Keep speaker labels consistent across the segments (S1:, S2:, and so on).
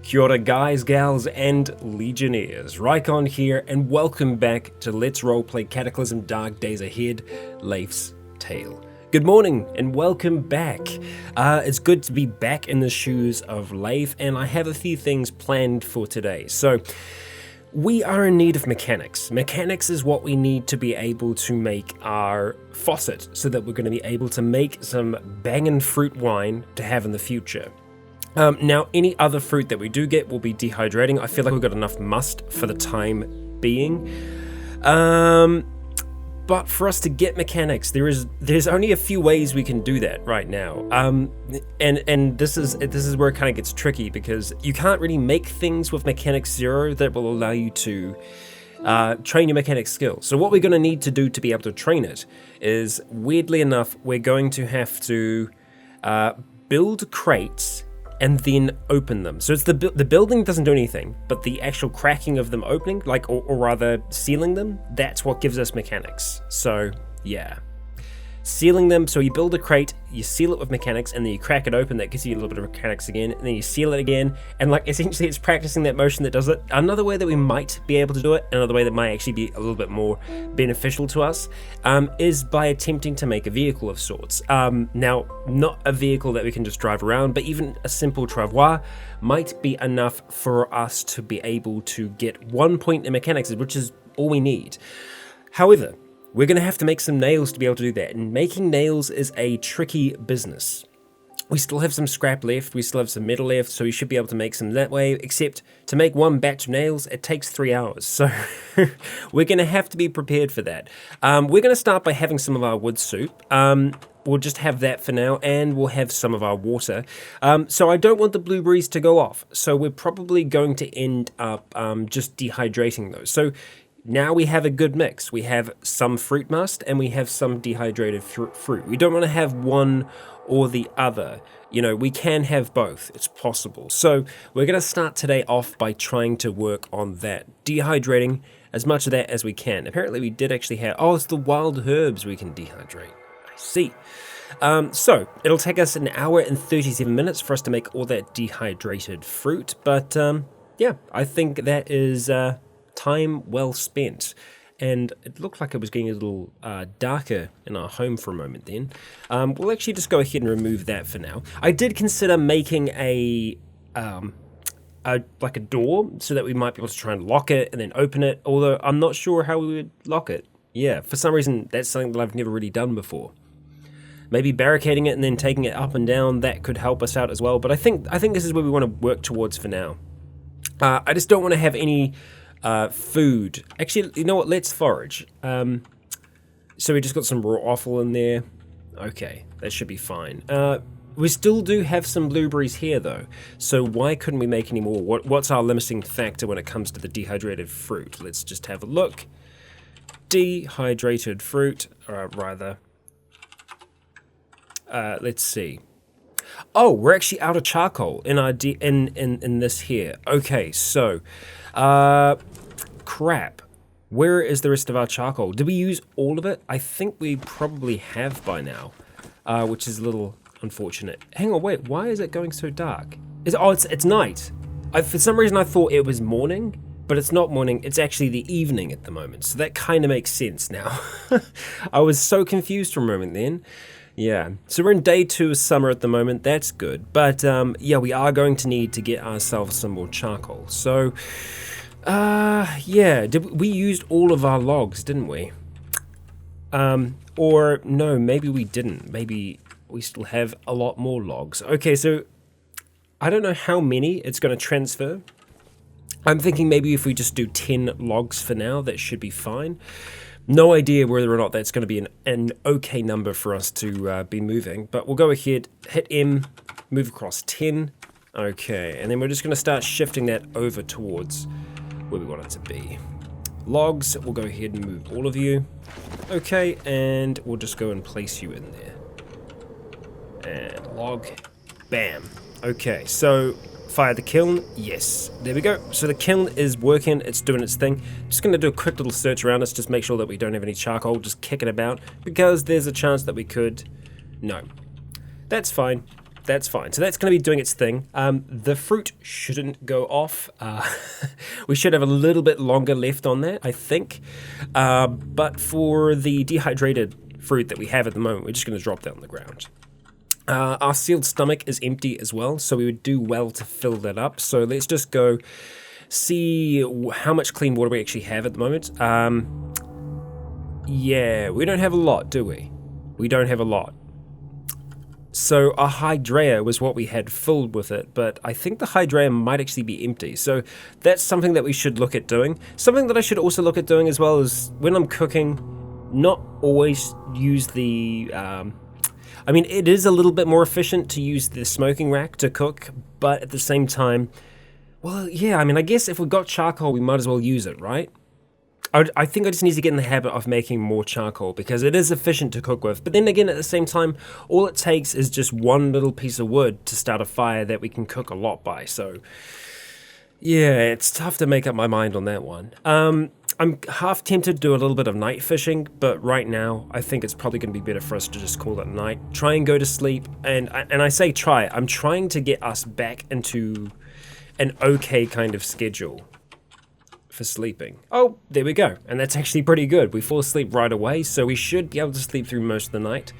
S1: Kia ora guys, gals, and legionnaires. Rycon here, and welcome back to Let's Roleplay Cataclysm Dark Days Ahead, Leif's Tale. Good morning, and welcome back. It's good to be back in the shoes of Leif, and I have a few things planned for today. So, we are in need of mechanics. Mechanics is what we need to be able to make our faucet, so that we're going to be able to make some bangin' fruit wine to have in the future. Now, any other fruit that we do get will be dehydrating. I feel like we've got enough must for the time being. But for us to get mechanics, there's only a few ways we can do that right now. And this is where it kind of gets tricky, because you can't really make things with mechanics 0 that will allow you to train your mechanics skill. So what we're going to need to do to be able to train it is, weirdly enough, we're going to have to build crates and then open them. So it's the building doesn't do anything, but the actual cracking of them opening, or rather sealing them, that's what gives us mechanics. So yeah, sealing them. So you build a crate, you seal it with mechanics, and then you crack it open. That gives you a little bit of mechanics again, and then you seal it again, and essentially it's practicing that motion that does it. Another way that we might be able to do it, another way that might actually be a little bit more beneficial to us, is by attempting to make a vehicle of sorts. Now, not a vehicle that we can just drive around, but even a simple travois might be enough for us to be able to get 1 point in mechanics, which is all we need. However, we're going to have to make some nails to be able to do that, and making nails is a tricky business. We still have some scrap left, we still have some metal left, so we should be able to make some that way, except to make 1 batch of nails, it takes 3 hours, so we're going to have to be prepared for that. We're going to start by having some of our wood soup. We'll just have that for now, and we'll have some of our water. So I don't want the blueberries to go off, so we're probably going to end up just dehydrating those. So now we have a good mix. We have some fruit must, and we have some dehydrated fruit. We don't want to have one or the other. You know, we can have both. It's possible. So we're going to start today off by trying to work on that, dehydrating as much of that as we can. Apparently we did actually have, it's the wild herbs we can dehydrate. I see. So it'll take us 1 hour and 37 minutes for us to make all that dehydrated fruit. But yeah, I think that is time well spent. And it looked like it was getting a little darker in our home for a moment then. We'll actually just go ahead and remove that for now. I did consider making a door, so that we might be able to try and lock it and then open it, although I'm not sure how we would lock it. Yeah, for some reason that's something that I've never really done before. Maybe barricading it and then taking it up and down, that could help us out as well, but I think this is where we want to work towards for now. I just don't want to have any food. Actually, you know what? Let's forage. So we just got some raw offal in there. Okay, that should be fine. We still do have some blueberries here, though. So why couldn't we make any more? What's our limiting factor when it comes to the dehydrated fruit? Let's just have a look. Dehydrated fruit, or rather, let's see. Oh, we're actually out of charcoal in our in this here. Okay, so crap. Where is the rest of our charcoal? Did we use all of it? I think we probably have by now, which is a little unfortunate. Hang on, wait. Why is it going so dark? It's night. For some reason I thought it was morning, but it's not morning. It's actually the evening at the moment. So that kind of makes sense now. I was so confused for a moment then. Yeah, so we're in day 2 of summer at the moment. That's good. But yeah, we are going to need to get ourselves some more charcoal. So yeah, we used all of our logs, didn't we? Or no, maybe we didn't. Maybe we still have a lot more logs. Okay, so I don't know how many it's going to transfer. I'm thinking maybe if we just do 10 logs for now, that should be fine. No idea whether or not that's going to be an okay number for us to be moving, but we'll go ahead, hit M, move across 10. Okay, and then we're just going to start shifting that over towards where we want it to be. Logs, we'll go ahead and move all of you. Okay, and we'll just go and place you in there. And log, bam. Okay, so Fire the kiln. Yes, there we go. So the kiln is working, it's doing its thing. Just going to do a quick little search around us, just make sure that we don't have any charcoal, just kick it about, because there's a chance that we could. No. That's fine. That's fine. So that's going to be doing its thing. The fruit shouldn't go off. We should have a little bit longer left on that, I think. But for the dehydrated fruit that we have at the moment, we're just going to drop that on the ground. Our sealed stomach is empty as well, so we would do well to fill that up. So let's just go see how much clean water we actually have at the moment. Yeah, we don't have a lot, do we? We don't have a lot. So our hydrea was what we had filled with it, but I think the hydrea might actually be empty. So that's something that we should look at doing. Something that I should also look at doing as well is when I'm cooking, not always use the... I mean, it is a little bit more efficient to use the smoking rack to cook, but at the same time, well, yeah, I mean, I guess if we've got charcoal, we might as well use it, right? I think I just need to get in the habit of making more charcoal because it is efficient to cook with. But then again, at the same time, all it takes is just one little piece of wood to start a fire that we can cook a lot by. So, yeah, it's tough to make up my mind on that one. I'm half tempted to do a little bit of night fishing, but right now, I think it's probably going to be better for us to just call it night. Try and go to sleep. And I say try. I'm trying to get us back into an okay kind of schedule for sleeping. Oh, there we go. And that's actually pretty good. We fall asleep right away, so we should be able to sleep through most of the night.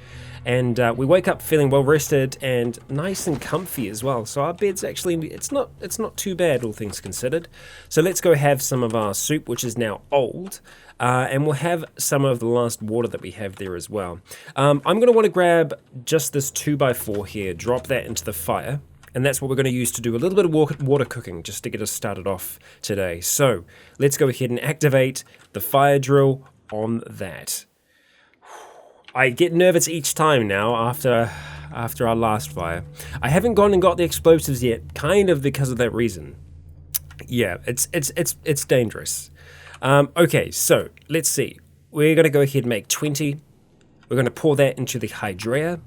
S1: And we wake up feeling well rested and nice and comfy as well. So our bed's actually, it's not too bad, all things considered. So let's go have some of our soup, which is now old. And we'll have some of the last water that we have there as well. I'm going to want to grab just this 2x4 here, drop that into the fire. And that's what we're going to use to do a little bit of water cooking just to get us started off today. So let's go ahead and activate the fire drill on that. I get nervous each time now after our last fire. I haven't gone and got the explosives yet, kind of because of that reason. Yeah, it's dangerous. Okay, so let's see. We're going to go ahead and make 20. We're going to pour that into the hydrea.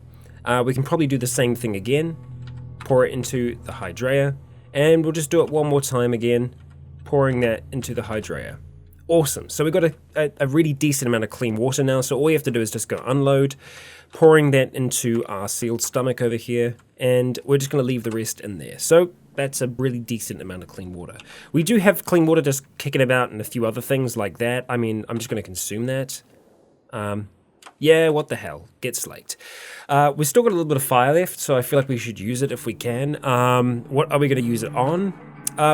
S1: We can probably do the same thing again. Pour it into the hydrea, and we'll just do it one more time again, pouring that into the hydrea. Awesome. So we've got a really decent amount of clean water now, so all we have to do is just go unload, pouring that into our sealed stomach over here, and we're just going to leave the rest in there. So that's a really decent amount of clean water. We do have clean water just kicking about and a few other things like that. I mean, I'm just going to consume that. Yeah, what the hell? Get slaked. We've still got a little bit of fire left, so I feel like we should use it if we can. What are we going to use it on?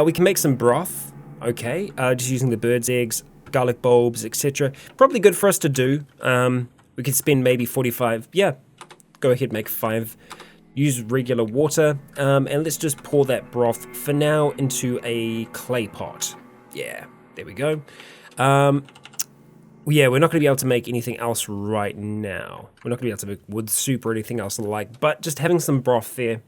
S1: We can make some broth, okay, just using the bird's eggs, garlic bulbs, etc. Probably good for us to do. We could spend maybe 45, yeah, go ahead and make 5. Use regular water, and let's just pour that broth for now into a clay pot. Yeah, there we go. Yeah, we're not going to be able to make anything else right now. We're not going to be able to make wood soup or anything else like, but just having some broth there,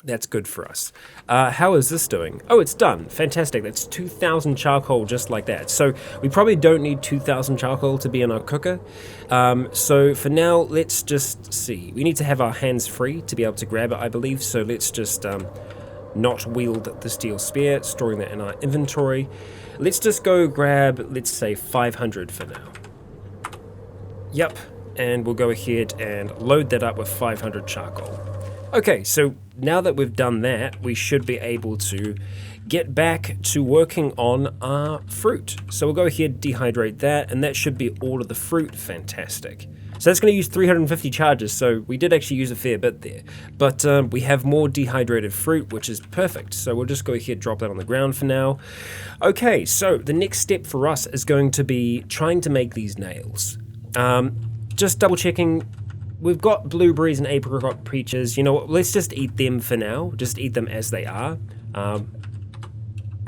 S1: that's good for us. How is this doing? Oh, it's done. Fantastic. That's 2,000 charcoal just like that. So we probably don't need 2,000 charcoal to be in our cooker. So for now, let's just see. We need to have our hands free to be able to grab it, I believe. So let's just not wield the steel spear, storing that in our inventory. Let's just go grab, let's say 500 for now. Yep, and we'll go ahead and load that up with 500 charcoal. Okay, so now that we've done that, we should be able to get back to working on our fruit. So we'll go ahead, dehydrate that, and that should be all of the fruit. Fantastic. So that's going to use 350 charges, so we did actually use a fair bit there. But we have more dehydrated fruit, which is perfect. So we'll just go ahead, drop that on the ground for now. Okay, so the next step for us is going to be trying to make these nails. Just double checking. We've got blueberries and apricot peaches. You know what, let's just eat them for now. Just eat them as they are.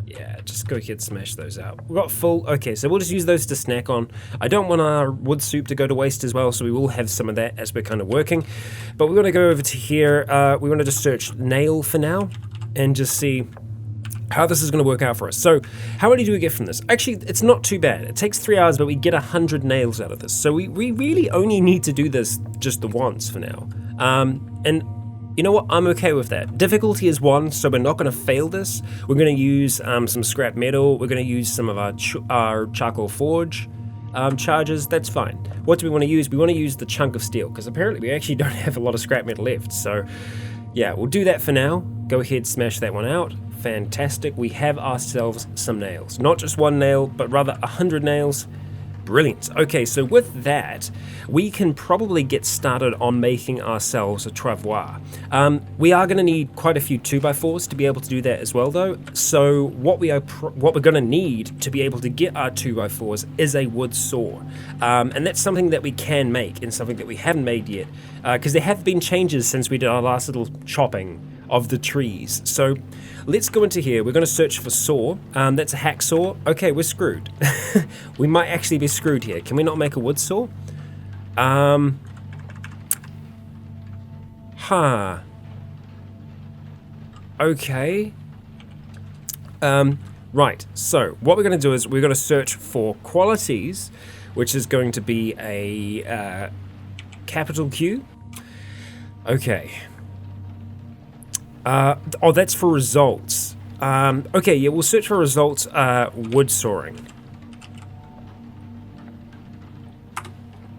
S1: Yeah, just go ahead and smash those out. We've got full, okay, so we'll just use those to snack on. I don't want our wood soup to go to waste as well, so we will have some of that as we're kind of working. But we're going to go over to here. We want to just search nail for now and just see how this is going to work out for us. So how many do we get from this? Actually, it's not too bad. It takes 3 hours, but we get 100 nails out of this. So we really only need to do this just the once for now. And You know what? I'm okay with that. Difficulty is 1, so we're not going to fail this. We're going to use some scrap metal. We're going to use some of our charcoal forge charges. That's fine. What do we want to use? We want to use the chunk of steel, because apparently we actually don't have a lot of scrap metal left. So yeah, we'll do that for now. Go ahead, smash that one out. Fantastic. We have ourselves some nails. Not just 1 nail, but rather 100 nails. Brilliant. Okay, so with that, we can probably get started on making ourselves a travois. We are going to need quite a few 2x4s to be able to do that as well, though. So what we're going to need to be able to get our 2x4s is a wood saw, and that's something that we can make and something that we haven't made yet, because there have been changes since we did our last little chopping of the trees. So let's go into here. We're going to search for saw. That's a hacksaw. Okay, we're screwed. We might actually be screwed here. Can we not make a wood saw? Okay. Right, so what we're going to do is we're going to search for qualities, which is going to be a capital Q. Okay. Oh, that's for results. Okay, yeah, we'll search for results, wood sawing.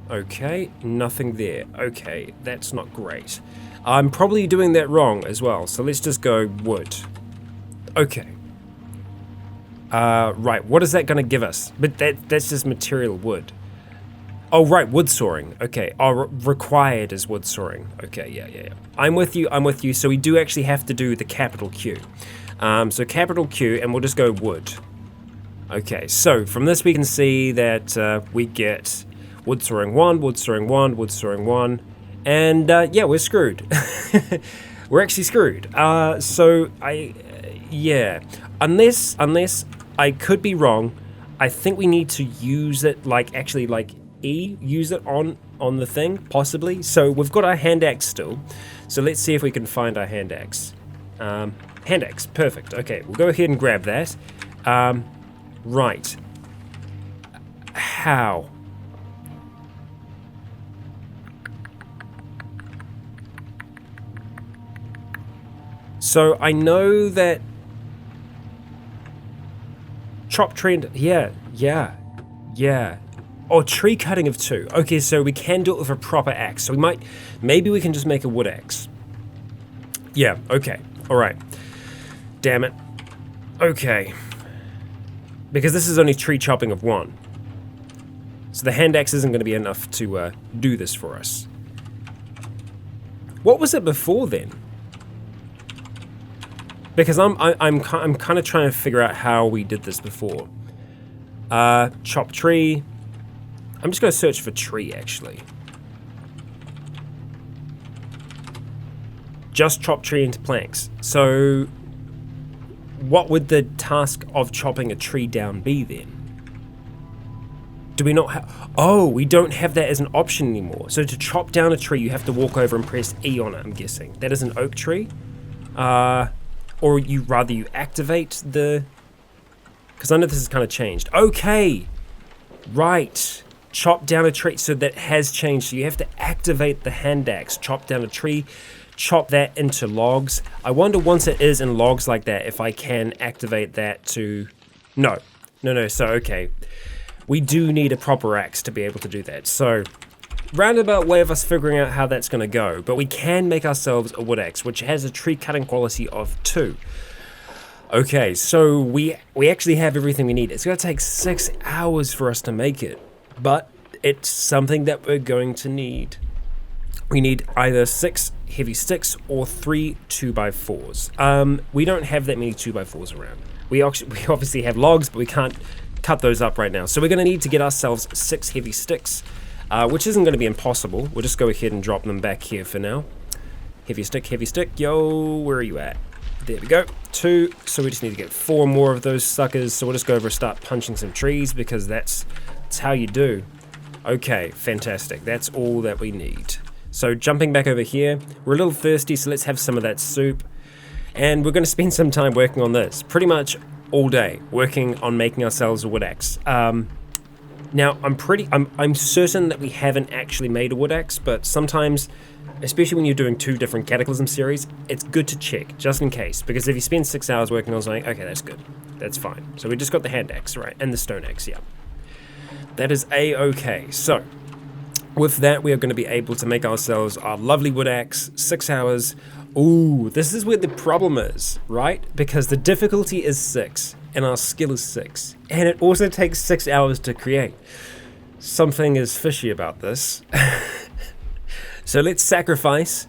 S1: Okay, nothing there. Okay, that's not great. I'm probably doing that wrong as well, so let's just go wood. Okay. Right, what is that going to give us? But that's just material wood. Oh, right, wood sawing. Okay, required is wood sawing. Okay, yeah. I'm with you. So we do actually have to do the capital Q. So capital Q, and we'll just go wood. Okay, so from this we can see that we get wood sawing 1, wood sawing 1, wood sawing 1, and yeah, we're screwed. We're actually screwed. Yeah, unless I could be wrong, I think we need to use it use it on the thing, possibly. So we've got our hand axe still, so let's see if we can find our hand axe. Hand axe, perfect. Okay, we'll go ahead and grab that. Right. How? So I know that chop tree, yeah. Or tree cutting of 2. Okay, so we can do it with a proper axe. So maybe we can just make a wood axe. Yeah, okay, all right. Damn it. Okay. Because this is only tree chopping of 1. So the hand axe isn't going to be enough to do this for us. What was it before then? Because I'm kind of trying to figure out how we did this before. Chop tree. I'm just going to search for tree, actually. Just chop tree into planks. So what would the task of chopping a tree down be then? Do we not have... Oh, we don't have that as an option anymore. So to chop down a tree, you have to walk over and press E on it, I'm guessing. That is an oak tree. Or you activate the... Because I know this has kind of changed. Okay. Right. Chop down a tree. So that has changed. So you have to activate the hand axe. Chop down a tree. Chop that into logs. I wonder once it is in logs like that, if I can activate that to... No. So, okay. We do need a proper axe to be able to do that. So, roundabout way of us figuring out how that's going to go. But we can make ourselves a wood axe, which has a tree cutting quality of 2. Okay, so we actually have everything we need. It's going to take 6 hours for us to make it, but it's something that we're going to need. We need either 6 heavy sticks or 3 2x4s. We don't have that many 2x4s around. We obviously have logs, but we can't cut those up right now. So we're going to need to get ourselves 6 heavy sticks, which isn't going to be impossible. We'll just go ahead and drop them back here for now. Heavy stick, yo, where are you at? There we go, 2, so we just need to get 4 more of those suckers, so we'll just go over and start punching some trees, because that's how you do. Okay, fantastic, that's all that we need. So jumping back over here, we're a little thirsty, so let's have some of that soup, and we're going to spend some time working on this, pretty much all day, working on making ourselves a wood axe. Now, I'm certain that we haven't actually made a wood axe, but sometimes especially when you're doing 2 different Cataclysm series, it's good to check, just in case. Because if you spend 6 hours working on something, okay, that's good. That's fine. So we just got the hand axe, right? And the stone axe, yeah. That is A-okay. So, with that, we are going to be able to make ourselves our lovely wood axe, 6 hours. Ooh, this is where the problem is, right? Because the difficulty is 6, and our skill is 6. And it also takes 6 hours to create. Something is fishy about this. So let's sacrifice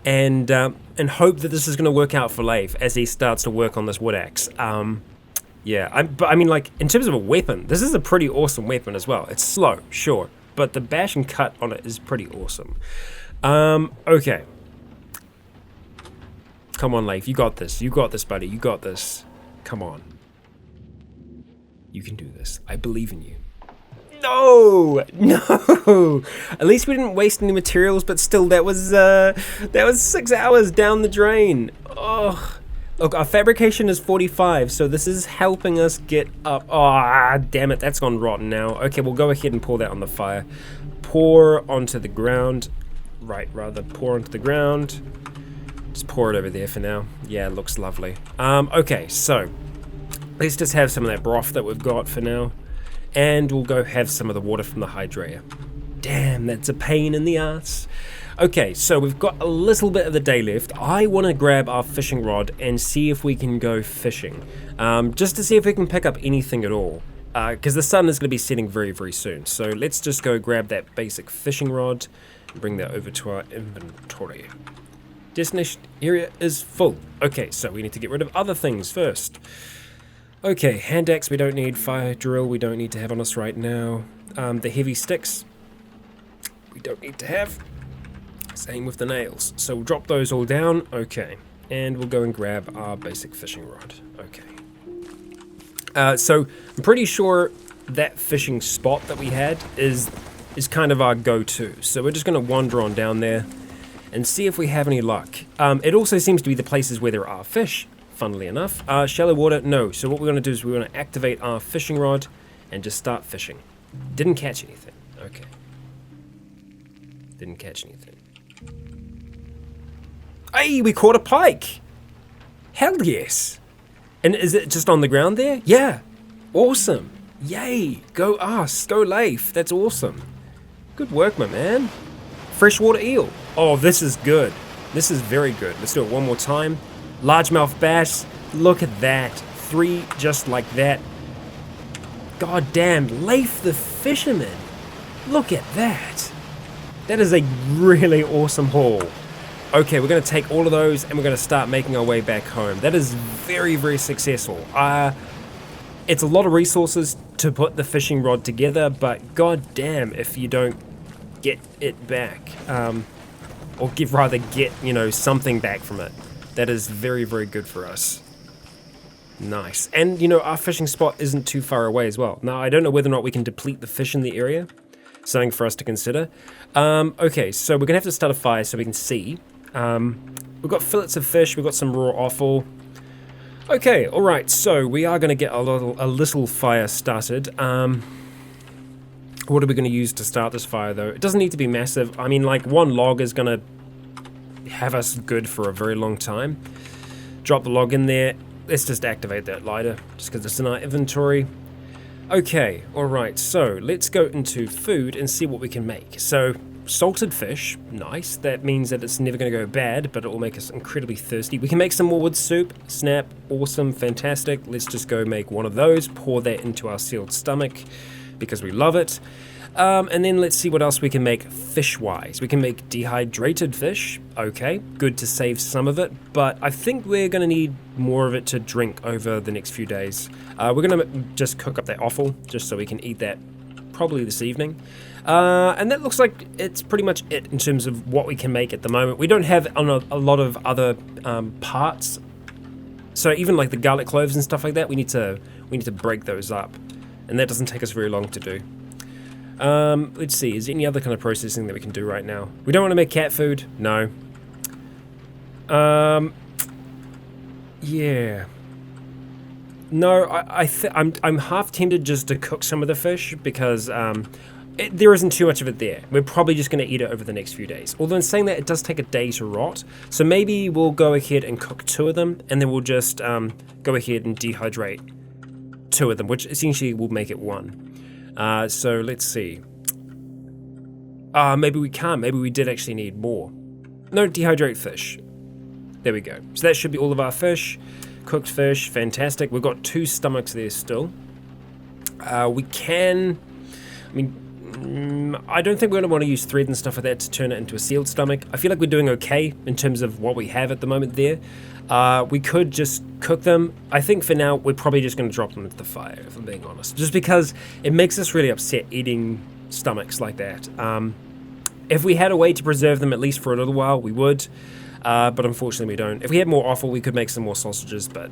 S1: and hope that this is going to work out for Leif as he starts to work on this wood axe. Yeah, but I mean, like, in terms of a weapon, this is a pretty awesome weapon as well. It's slow, sure, but the bash and cut on it is pretty awesome. Okay. Come on, Leif, you got this. You got this, buddy. You got this. Come on. You can do this. I believe in you. No! No! At least we didn't waste any materials, but still, that was 6 hours down the drain. Oh. Look, our fabrication is 45, so this is helping us get up. Oh, damn it, that's gone rotten now. Okay, we'll go ahead and pour that on the fire. Pour onto the ground. Right, rather, pour onto the ground. Just pour it over there for now. Yeah, it looks lovely. Okay, so let's just have some of that broth that we've got for now. And we'll go have some of the water from the hydraria. Damn, that's a pain in the ass. Okay, so we've got a little bit of the day left. I want to grab our fishing rod and see if we can go fishing. Just to see if we can pick up anything at all. Because the sun is going to be setting very, very soon. So let's just go grab that basic fishing rod and bring that over to our inventory. Destination area is full. Okay, so we need to get rid of other things first. Okay, hand axe we don't need, fire drill we don't need to have on us right now. The heavy sticks we don't need to have. Same with the nails. So we'll drop those all down. Okay, and we'll go and grab our basic fishing rod. Okay. So I'm pretty sure that fishing spot that we had is kind of our go-to. So we're just going to wander on down there and see if we have any luck. It also seems to be the places where there are fish. Funnily enough. Shallow water, no. So what we're going to do is we're going to activate our fishing rod and just start fishing. Didn't catch anything. Okay. Didn't catch anything. Hey, we caught a pike! Hell yes! And is it just on the ground there? Yeah. Awesome. Yay. Go us. Go Leif. That's awesome. Good work, my man. Freshwater eel. Oh, this is good. This is very good. Let's do it one more time. Largemouth bass, look at that. 3 just like that. God damn, Leif the fisherman. Look at that. That is a really awesome haul. Okay, we're going to take all of those and we're going to start making our way back home. That is very, very successful. It's a lot of resources to put the fishing rod together, but god damn if you don't get it back. Or get, you know, something back from it. That is very, very good for us. Nice. And, you know, our fishing spot isn't too far away as well. Now, I don't know whether or not we can deplete the fish in the area. Something for us to consider. Okay, so we're going to have to start a fire so we can see. We've got fillets of fish. We've got some raw offal. Okay, alright. So we are going to get a little fire started. What are we going to use to start this fire, though? It doesn't need to be massive. I mean, like, 1 log is going to have us good for a very long time. Drop the log in there. Let's just activate that lighter just because it's in our inventory. Okay, alright, so let's go into food and see what we can make. So salted fish, nice. That means that it's never going to go bad, but it will make us incredibly thirsty. We can make some more wood soup. Snap, awesome, fantastic. Let's just go make one of those, pour that into our sealed stomach because we love it. And then let's see what else we can make fish-wise. We can make dehydrated fish. Okay, good to save some of it, but I think we're going to need more of it to drink over the next few days. We're going to just cook up that offal, just so we can eat that probably this evening. And that looks like it's pretty much it in terms of what we can make at the moment. We don't have a lot of other parts. So even like the garlic cloves and stuff like that, we need to break those up. And that doesn't take us very long to do. Let's see, is there any other kind of processing that we can do right now? We don't want to make cat food. No. Yeah. No, I'm half tempted just to cook some of the fish because there isn't too much of it there. We're probably just going to eat it over the next few days. Although in saying that, it does take a day to rot. So maybe we'll go ahead and cook 2 of them, and then we'll just go ahead and dehydrate 2 of them, which essentially will make it 1. So let's see. Maybe we can't. Maybe we did actually need more. No, dehydrate fish. There we go. So that should be all of our fish. Cooked fish, fantastic. We've got 2 stomachs there still. We can... I mean, I don't think we're going to want to use thread and stuff like that to turn it into a sealed stomach. I feel like we're doing okay in terms of what we have at the moment there. We could just cook them. I think for now, we're probably just going to drop them into the fire, if I'm being honest. Just because it makes us really upset eating stomachs like that. If we had a way to preserve them at least for a little while, we would. But unfortunately we don't. If we had more offal, we could make some more sausages, but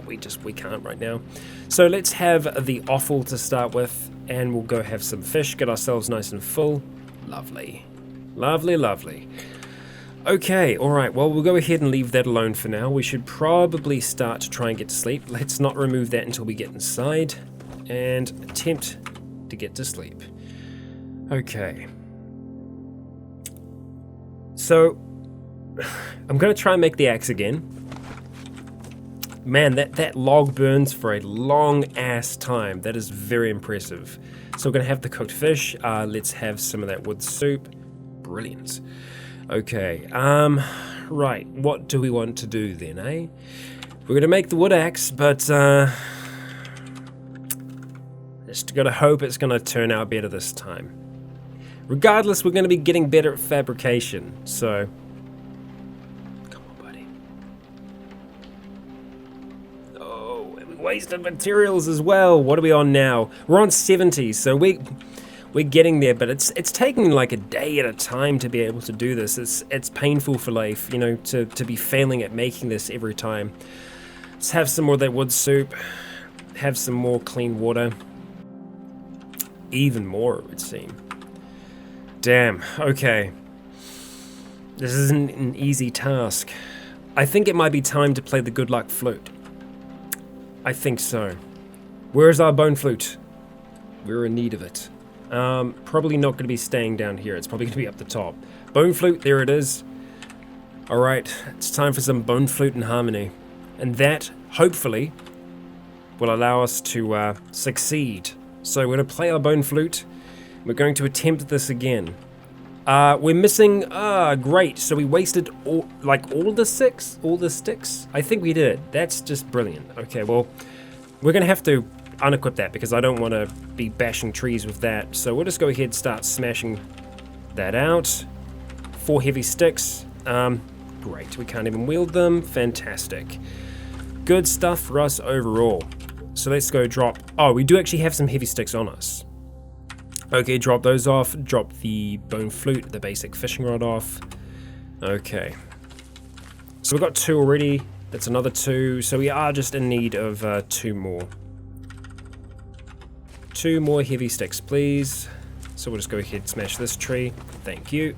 S1: we can't right now. So let's have the offal to start with, and we'll go have some fish, get ourselves nice and full. Lovely. Lovely, lovely. Okay, alright, well we'll go ahead and leave that alone for now. We should probably start to try and get to sleep. Let's not remove that until we get inside, and attempt to get to sleep. Okay. So... I'm going to try and make the axe again. Man, that log burns for a long ass time. That is very impressive. So we're going to have the cooked fish. Let's have some of that wood soup. Brilliant. Okay, right. What do we want to do then, eh? We're going to make the wood axe, but just got to hope it's going to turn out better this time. Regardless, we're going to be getting better at fabrication, so... Wasted materials as well. What are we on now? We're on 70, so we're getting there, but it's taking like a day at a time to be able to do this. It's painful for Leif, you know, to be failing at making this every time. Let's have some more of that wood soup. Have some more clean water. Even more, it would seem. Damn. Okay. This isn't an easy task. I think it might be time to play the good luck flute. I think so. Where's our bone flute? We're in need of it. Probably not going to be staying down here. It's probably going to be up the top. Bone flute, there it is. Alright, it's time for some bone flute and harmony. And that, hopefully, will allow us to succeed. So we're going to play our bone flute. We're going to attempt this again. We're missing, great, so we wasted all the sticks? I think we did. That's just brilliant. Okay, well, we're gonna have to unequip that because I don't want to be bashing trees with that. So we'll just go ahead and start smashing that out. 4 heavy sticks. Great, we can't even wield them. Fantastic. Good stuff for us overall. So let's go drop, we do actually have some heavy sticks on us. Okay, drop those off. Drop the bone flute, the basic fishing rod off. Okay. So we've got 2 already. That's another 2. So we are just in need of 2 more. 2 more heavy sticks, please. So we'll just go ahead and smash this tree. Thank you.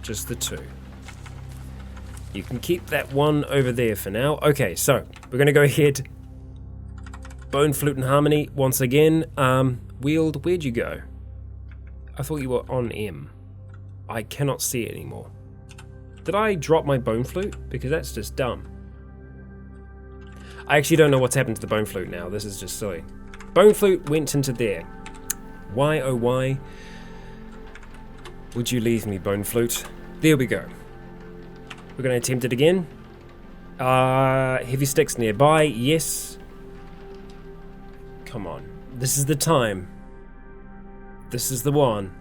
S1: Just the 2. You can keep that 1 over there for now. Okay, so we're going to go ahead. Bone flute and harmony once again. Wield, where'd you go? I thought you were on M. I cannot see it anymore. Did I drop my bone flute? Because that's just dumb. I actually don't know what's happened to the bone flute now. This is just silly. Bone flute went into there. Why, oh why would you leave me, bone flute? There we go. We're going to attempt it again. Heavy sticks nearby, yes. Come on. This is the time. This is the one.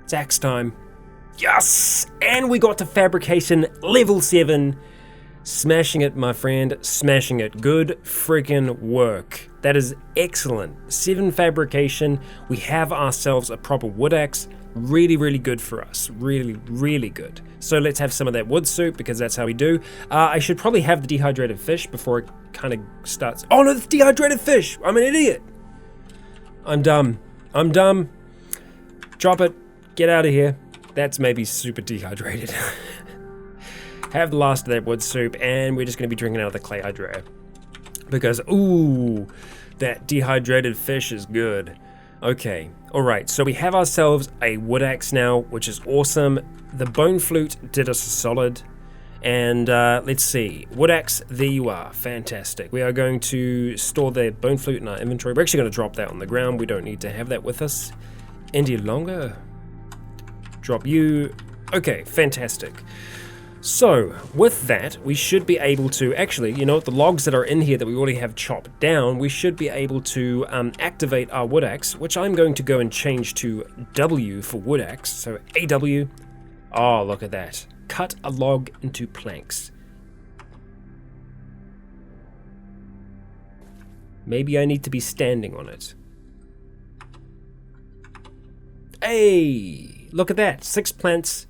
S1: It's axe time. Yes! And we got to fabrication level 7. Smashing it, my friend. Smashing it. Good freaking work. That is excellent. 7 fabrication. We have ourselves a proper wood axe. Really, really good for us. Really, really good. So let's have some of that wood soup because that's how we do. I should probably have the dehydrated fish before it kind of starts. Oh no, it's dehydrated fish! I'm an idiot! I'm dumb. I'm dumb. Drop it. Get out of here. That's maybe super dehydrated. Have the last of that wood soup and we're just going to be drinking out of the clay hydrator. Because, ooh, That dehydrated fish is good. Okay, alright, so we have ourselves a wood axe now, which is awesome. The bone flute did us a solid. And let's see, wood axe, there you are, fantastic. We are going to store the bone flute in our inventory. We're actually going to drop that on the ground. We don't need to have that with us any longer. Drop you. Okay, fantastic. So with that, we should be able to actually, you know, the logs that are in here that we already have chopped down, we should be able to activate our wood axe, which I'm going to go and change to W for wood axe. So AW. Oh, look at that. Cut a log into planks. Maybe I need to be standing on it. Hey, look at that. 6 planks,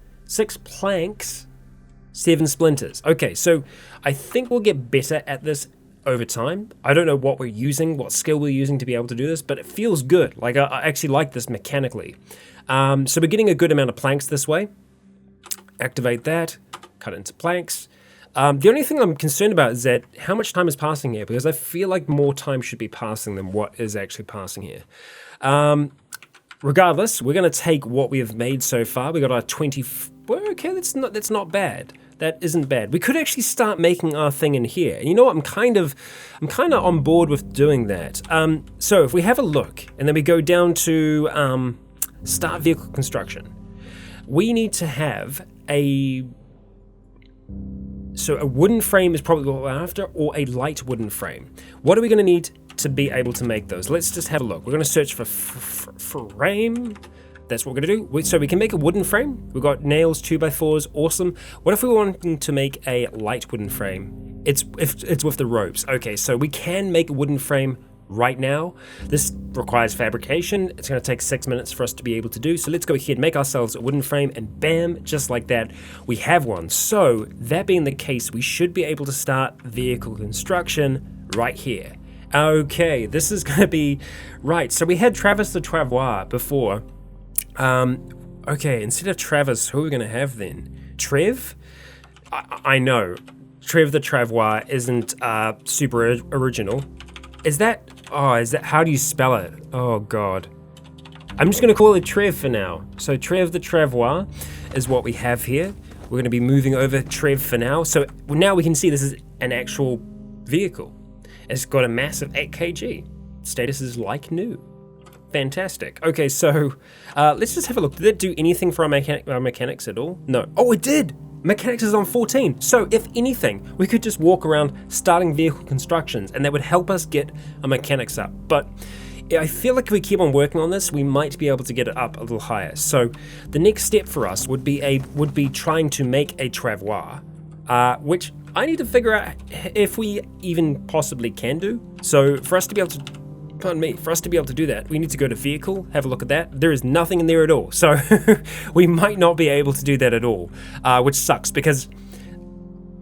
S1: 7 splinters. Okay, so I think we'll get better at this over time. I don't know what we're using, what skill we're using to be able to do this, but it feels good. Like I actually like this mechanically. So we're getting a good amount of planks this way. Activate that, cut it into planks. The only thing I'm concerned about is that how much time is passing here, because I feel like more time should be passing than what is actually passing here. Regardless, we're going to take what we have made so far. We got our 20. Well, okay, that's not bad. That isn't bad. We could actually start making our thing in here. And you know what? I'm kind of on board with doing that. So if we have a look, and then we go down to start vehicle construction, we need to have a wooden frame is probably what we're after, or a light wooden frame. What are we going to need to be able to make those? Let's just have a look. We're going to search for frame. That's what we're going to do. So we can make a wooden frame. We've got nails, 2x4s, awesome. What if we were wanting to make a light wooden frame? It's with the ropes. Okay, so we can make a wooden frame right now. This requires fabrication. It's going to take 6 minutes for us to be able to do. So let's go ahead and make ourselves a wooden frame, and bam, just like that, we have one. So that being the case, we should be able to start vehicle construction right here. Okay, this is going to be right. So we had Travis the Travois before. Okay, instead of Travis, who are we going to have then? Trev? I know. Trev the Travois isn't super original. Is that how do you spell it? Oh god. I'm just going to call it Trev for now. So Trev the Travois is what we have here. We're going to be moving over Trev for now. So now we can see this is an actual vehicle. It's got a massive 8 kg. Status is like new. Fantastic. Okay, so let's just have a look. Did it do anything for our mechanics at all? No. Oh, it did! Mechanics is on 14. So if anything, we could just walk around starting vehicle constructions, and that would help us get our mechanics up. But I feel like if we keep on working on this, we might be able to get it up a little higher. So the next step for us would be trying to make a travois, which I need to figure out if we even possibly can do. So for us to be able to do that, we need to go to vehicle, have a look at that. There is nothing in there at all. So we might not be able to do that at all, which sucks because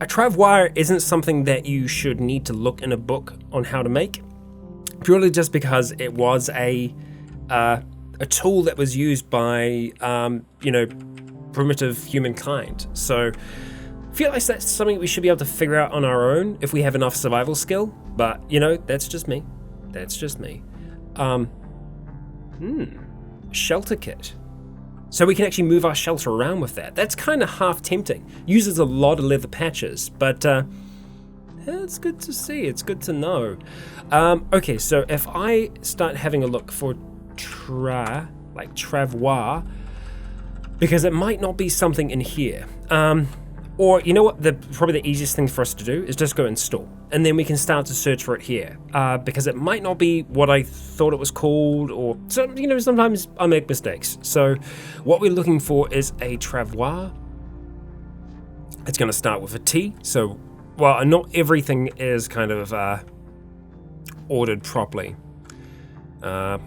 S1: a travois isn't something that you should need to look in a book on how to make, purely just because it was a tool that was used by, primitive humankind. So I feel like that's something we should be able to figure out on our own if we have enough survival skill, but, that's just me. That's just me. Shelter kit. So we can actually move our shelter around with that. That's kind of half tempting. Uses a lot of leather patches, but it's good to see. It's good to know. Okay, so if I start having a look for travois, because it might not be something in here. Or, you know what, probably the easiest thing for us to do is just go install. And then we can start to search for it here. Because it might not be what I thought it was called, or, sometimes I make mistakes. So what we're looking for is a travois. It's going to start with a T. So, well, not everything is kind of ordered properly. Oh,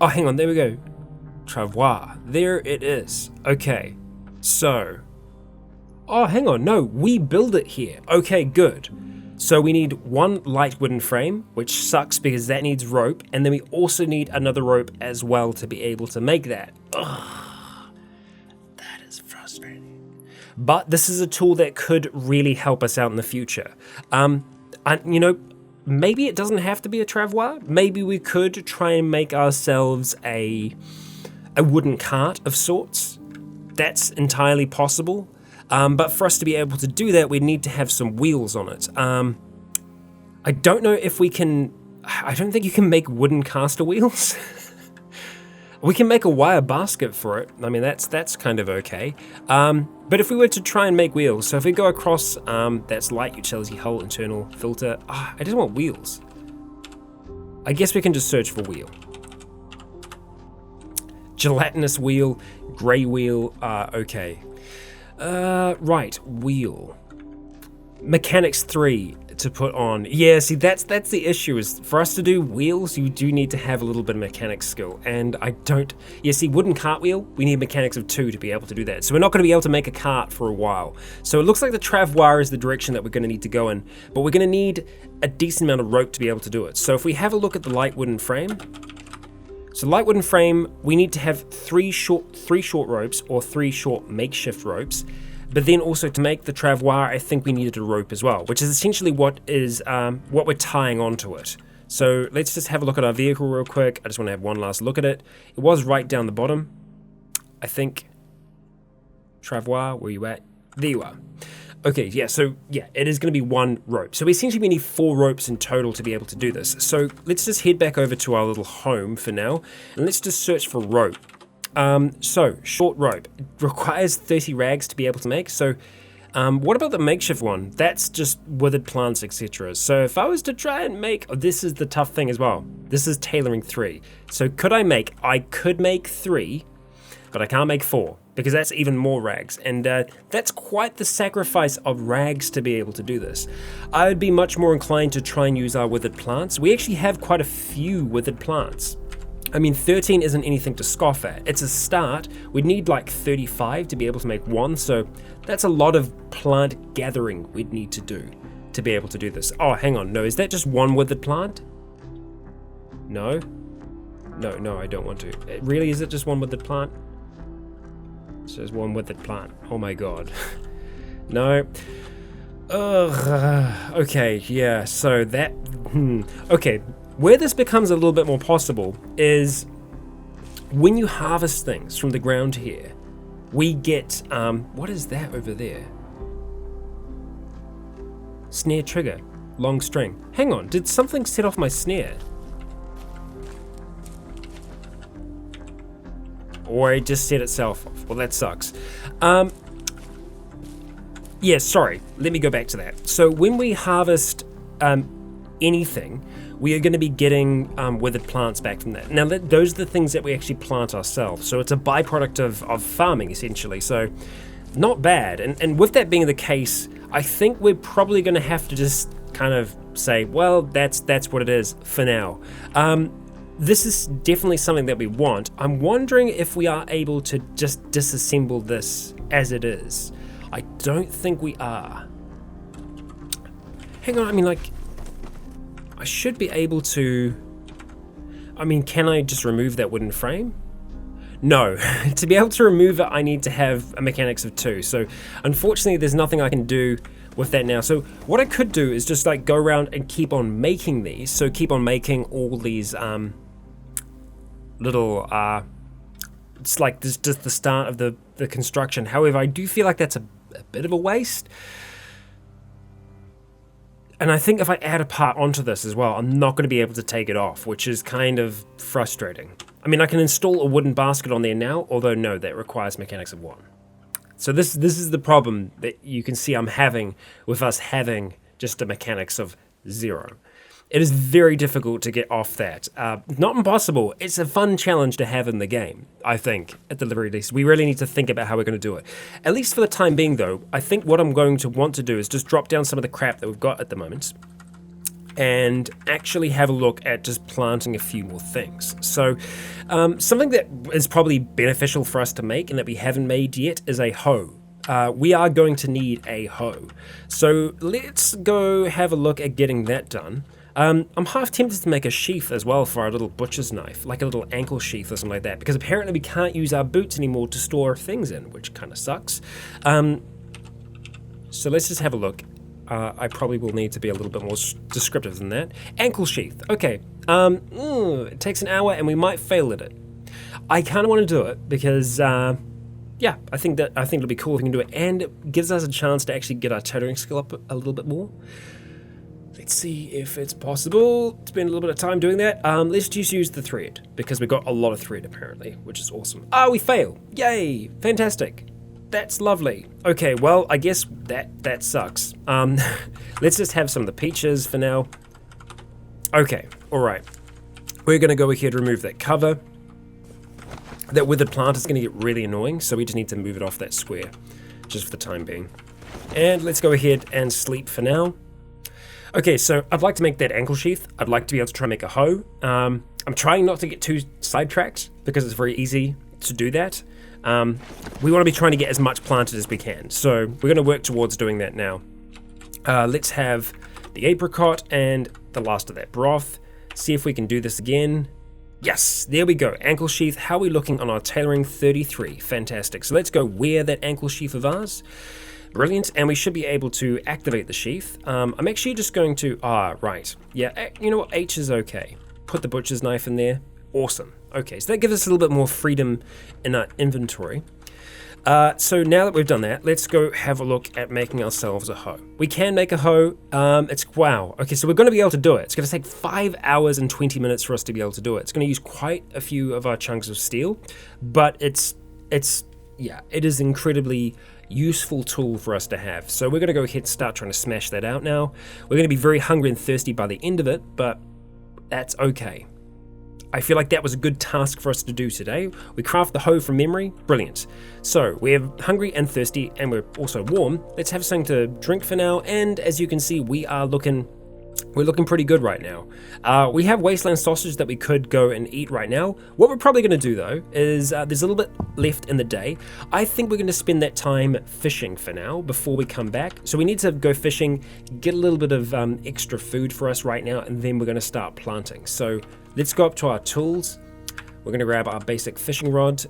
S1: hang on, there we go. Travois. There it is. Okay, so... Oh, hang on, no, we build it here. Okay, good. So we need one light wooden frame, which sucks because that needs rope, and then we also need another rope as well to be able to make that. Ugh, that is frustrating. But this is a tool that could really help us out in the future. maybe it doesn't have to be a travois. Maybe we could try and make ourselves a wooden cart of sorts. That's entirely possible. But for us to be able to do that, we need to have some wheels on it. I don't know if we can... I don't think you can make wooden caster wheels. We can make a wire basket for it. I mean, that's kind of okay. But if we were to try and make wheels, so if we go across, that's light, utility, hull, internal, filter. I just want wheels. I guess we can just search for wheel. Gelatinous wheel, grey wheel, okay. Right, wheel. Mechanics 3 to put on. Yeah, see, that's the issue, is for us to do wheels, you do need to have a little bit of mechanics skill, and I don't... Yeah, see, wooden cartwheel, we need mechanics of 2 to be able to do that, so we're not going to be able to make a cart for a while. So it looks like the travois is the direction that we're going to need to go in, but we're going to need a decent amount of rope to be able to do it. So if we have a look at the light wooden frame... So light wooden frame, we need to have three short ropes, or 3 short makeshift ropes. But then also to make the travois, I think we needed a rope as well, which is essentially what we're tying onto it. So let's just have a look at our vehicle real quick. I just want to have one last look at it. It was right down the bottom, I think. Travois, where you at? There you are. Okay, yeah, so yeah, it is going to be 1 rope. So essentially we need 4 ropes in total to be able to do this. So let's just head back over to our little home for now, and let's just search for rope. So short rope. It requires 30 rags to be able to make. So what about the makeshift one? That's just withered plants, etc. So if I was to try and make... Oh, this is the tough thing as well. This is tailoring 3. So I could make 3, but I can't make 4. Because that's even more rags, and that's quite the sacrifice of rags to be able to do this. I would be much more inclined to try and use our withered plants. We actually have quite a few withered plants. I mean, 13 isn't anything to scoff at. It's a start. We'd need like 35 to be able to make 1, so that's a lot of plant gathering we'd need to do to be able to do this. Oh, hang on, no, is that just 1 withered plant? No? No, I don't want to. Really, is it just 1 withered plant? There's 1 withered plant. Oh my god. No. Ugh. Okay, yeah, so that... Okay, where this becomes a little bit more possible is when you harvest things from the ground here, we get... what is that over there? Snare trigger. Long string. Hang on, did something set off my snare? Or it just set itself off. Well, that sucks. Yeah, sorry. Let me go back to that. So when we harvest anything, we are going to be getting withered plants back from that. Now, those are the things that we actually plant ourselves. So it's a byproduct of farming, essentially. So not bad. And with that being the case, I think we're probably going to have to just kind of say, well, that's what it is for now. This is definitely something that we want. I'm wondering if we are able to just disassemble this as it is. I don't think we are. Hang on, I mean, like, I should be able to... I mean, can I just remove that wooden frame? No. To be able to remove it, I need to have a mechanics of 2. So, unfortunately, there's nothing I can do with that now. So, what I could do is just, like, go around and keep on making these. So, keep on making all these, little, it's like this just the start of the construction. However, I do feel like that's a bit of a waste. And I think if I add a part onto this as well, I'm not going to be able to take it off, which is kind of frustrating. I mean, I can install a wooden basket on there now, although no, that requires mechanics of 1. So this is the problem that you can see I'm having with us having just a mechanics of 0. It is very difficult to get off that. Not impossible. It's a fun challenge to have in the game, I think, at the very least. We really need to think about how we're going to do it. At least for the time being, though, I think what I'm going to want to do is just drop down some of the crap that we've got at the moment and actually have a look at just planting a few more things. So something that is probably beneficial for us to make and that we haven't made yet is a hoe. We are going to need a hoe. So let's go have a look at getting that done. I'm half tempted to make a sheath as well for our little butcher's knife, like a little ankle sheath or something like that, because apparently we can't use our boots anymore to store things in, which kind of sucks. So let's just have a look. I probably will need to be a little bit more descriptive than that. Ankle sheath. Okay. It takes an hour and we might fail at it. I kind of want to do it because, yeah, I think it'll be cool if we can do it, and it gives us a chance to actually get our tethering skill up a little bit more. Let's see if it's possible. Spend a little bit of time doing that. Let's just use the thread because we've got a lot of thread apparently, which is awesome. We fail. Yay! Fantastic. That's lovely. Okay, well, I guess that sucks. Let's just have some of the peaches for now. Okay, all right. We're gonna go ahead and remove that cover. That withered plant is gonna get really annoying, so we just need to move it off that square, just for the time being. And let's go ahead and sleep for now. Okay, so I'd like to make that ankle sheath. I'd like to be able to try and make a hoe. I'm trying not to get too sidetracked because it's very easy to do that. We want to be trying to get as much planted as we can, so we're going to work towards doing that now. Let's have the apricot and the last of that broth. See if we can do this again. Yes, there we go. Ankle sheath. How are we looking on our tailoring? 33. Fantastic. So let's go wear that ankle sheath of ours. Brilliant, and we should be able to activate the sheath. I'm actually just going to, right. Yeah, you know what, H is okay. Put the butcher's knife in there. Awesome. Okay, so that gives us a little bit more freedom in our inventory. So now that we've done that, let's go have a look at making ourselves a hoe. We can make a hoe. Wow. Okay, so we're going to be able to do it. It's going to take 5 hours and 20 minutes for us to be able to do it. It's going to use quite a few of our chunks of steel, but yeah, it is incredibly useful tool for us to have. So we're going to go ahead and start trying to smash that out now. We're going to be very hungry and thirsty by the end of it, but that's okay. I feel like that was a good task for us to do today. We craft the hoe from memory. Brilliant. So we're hungry and thirsty, and we're also warm. Let's have something to drink for now, and as you can see, we're looking pretty good right now. We have wasteland sausage that we could go and eat right now. What we're probably going to do though is there's a little bit left in the day. I think we're going to spend that time fishing for now before we come back. So we need to go fishing, get a little bit of extra food for us right now, and then we're going to start planting. So let's go up to our tools. We're going to grab our basic fishing rod.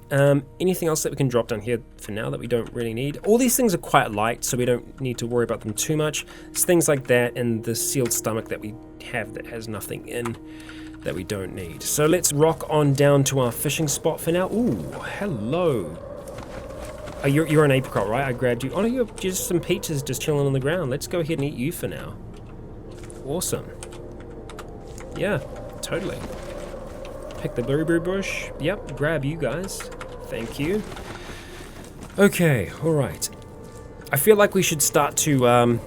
S1: Anything else that we can drop down here for now that we don't really need? All these things are quite light, so we don't need to worry about them too much. It's things like that and the sealed stomach that we have that has nothing in that we don't need. So let's rock on down to our fishing spot for now. Ooh, hello. Oh, you're an apricot, right? I grabbed you. Oh, no, you're just some peaches just chilling on the ground. Let's go ahead and eat you for now. Awesome. Yeah, totally. Pick the blueberry bush. Yep, grab you guys. Thank you. Okay, alright. I feel like we should start to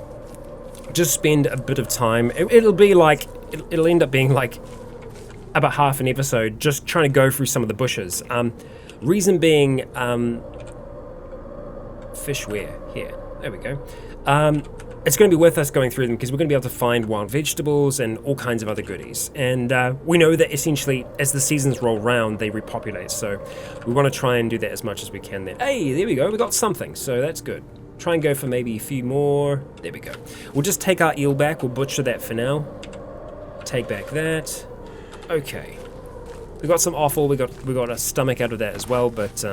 S1: just spend a bit of time. It'll end up being like about half an episode just trying to go through some of the bushes. Reason being, fish where? Here. There we go. It's going to be worth us going through them because we're going to be able to find wild vegetables and all kinds of other goodies. And we know that essentially as the seasons roll round, they repopulate. So we want to try and do that as much as we can then. Hey, there we go. We got something. So that's good. Try and go for maybe a few more. There we go. We'll just take our eel back. We'll butcher that for now. Take back that. Okay. We got some offal. We got a stomach out of that as well. But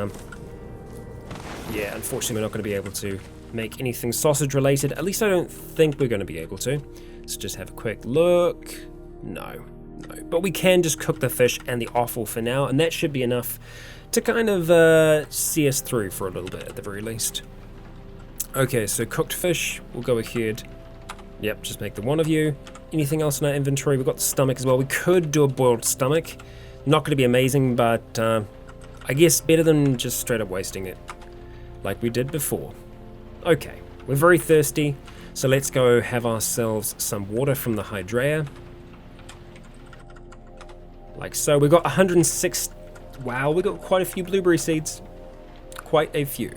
S1: yeah, unfortunately, we're not going to be able to make anything sausage related. At least I don't think we're going to be able to. Let's just have a quick look. No. But we can just cook the fish and the offal for now, and that should be enough to kind of see us through for a little bit at the very least. Okay, so cooked fish. We'll go ahead. Yep, just make the one of you. Anything else in our inventory? We've got the stomach as well. We could do a boiled stomach. Not going to be amazing, but I guess better than just straight up wasting it like we did before. Okay, we're very thirsty, so let's go have ourselves some water from the Hydrea. Like so. We've got 106. Wow, we got quite a few blueberry seeds. Quite a few.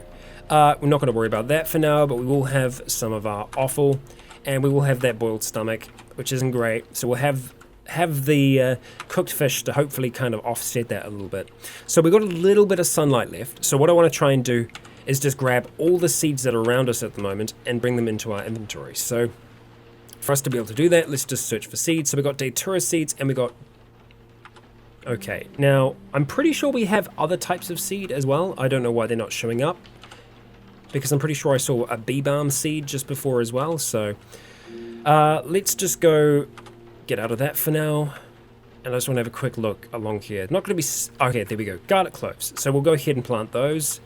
S1: We're not going to worry about that for now, but we will have some of our offal, and we will have that boiled stomach, which isn't great. So we'll have the cooked fish to hopefully kind of offset that a little bit. So we've got a little bit of sunlight left. So what I want to try and do is just grab all the seeds that are around us at the moment and bring them into our inventory. So for us to be able to do that, let's just search for seeds. So we got Datura seeds and we got... Okay, now I'm pretty sure we have other types of seed as well. I don't know why they're not showing up, because I'm pretty sure I saw a bee balm seed just before as well. So Let's just go get out of that for now. And I just want to have a quick look along here. Not going to be... Okay, there we go. Garlic cloves. So we'll go ahead and plant those.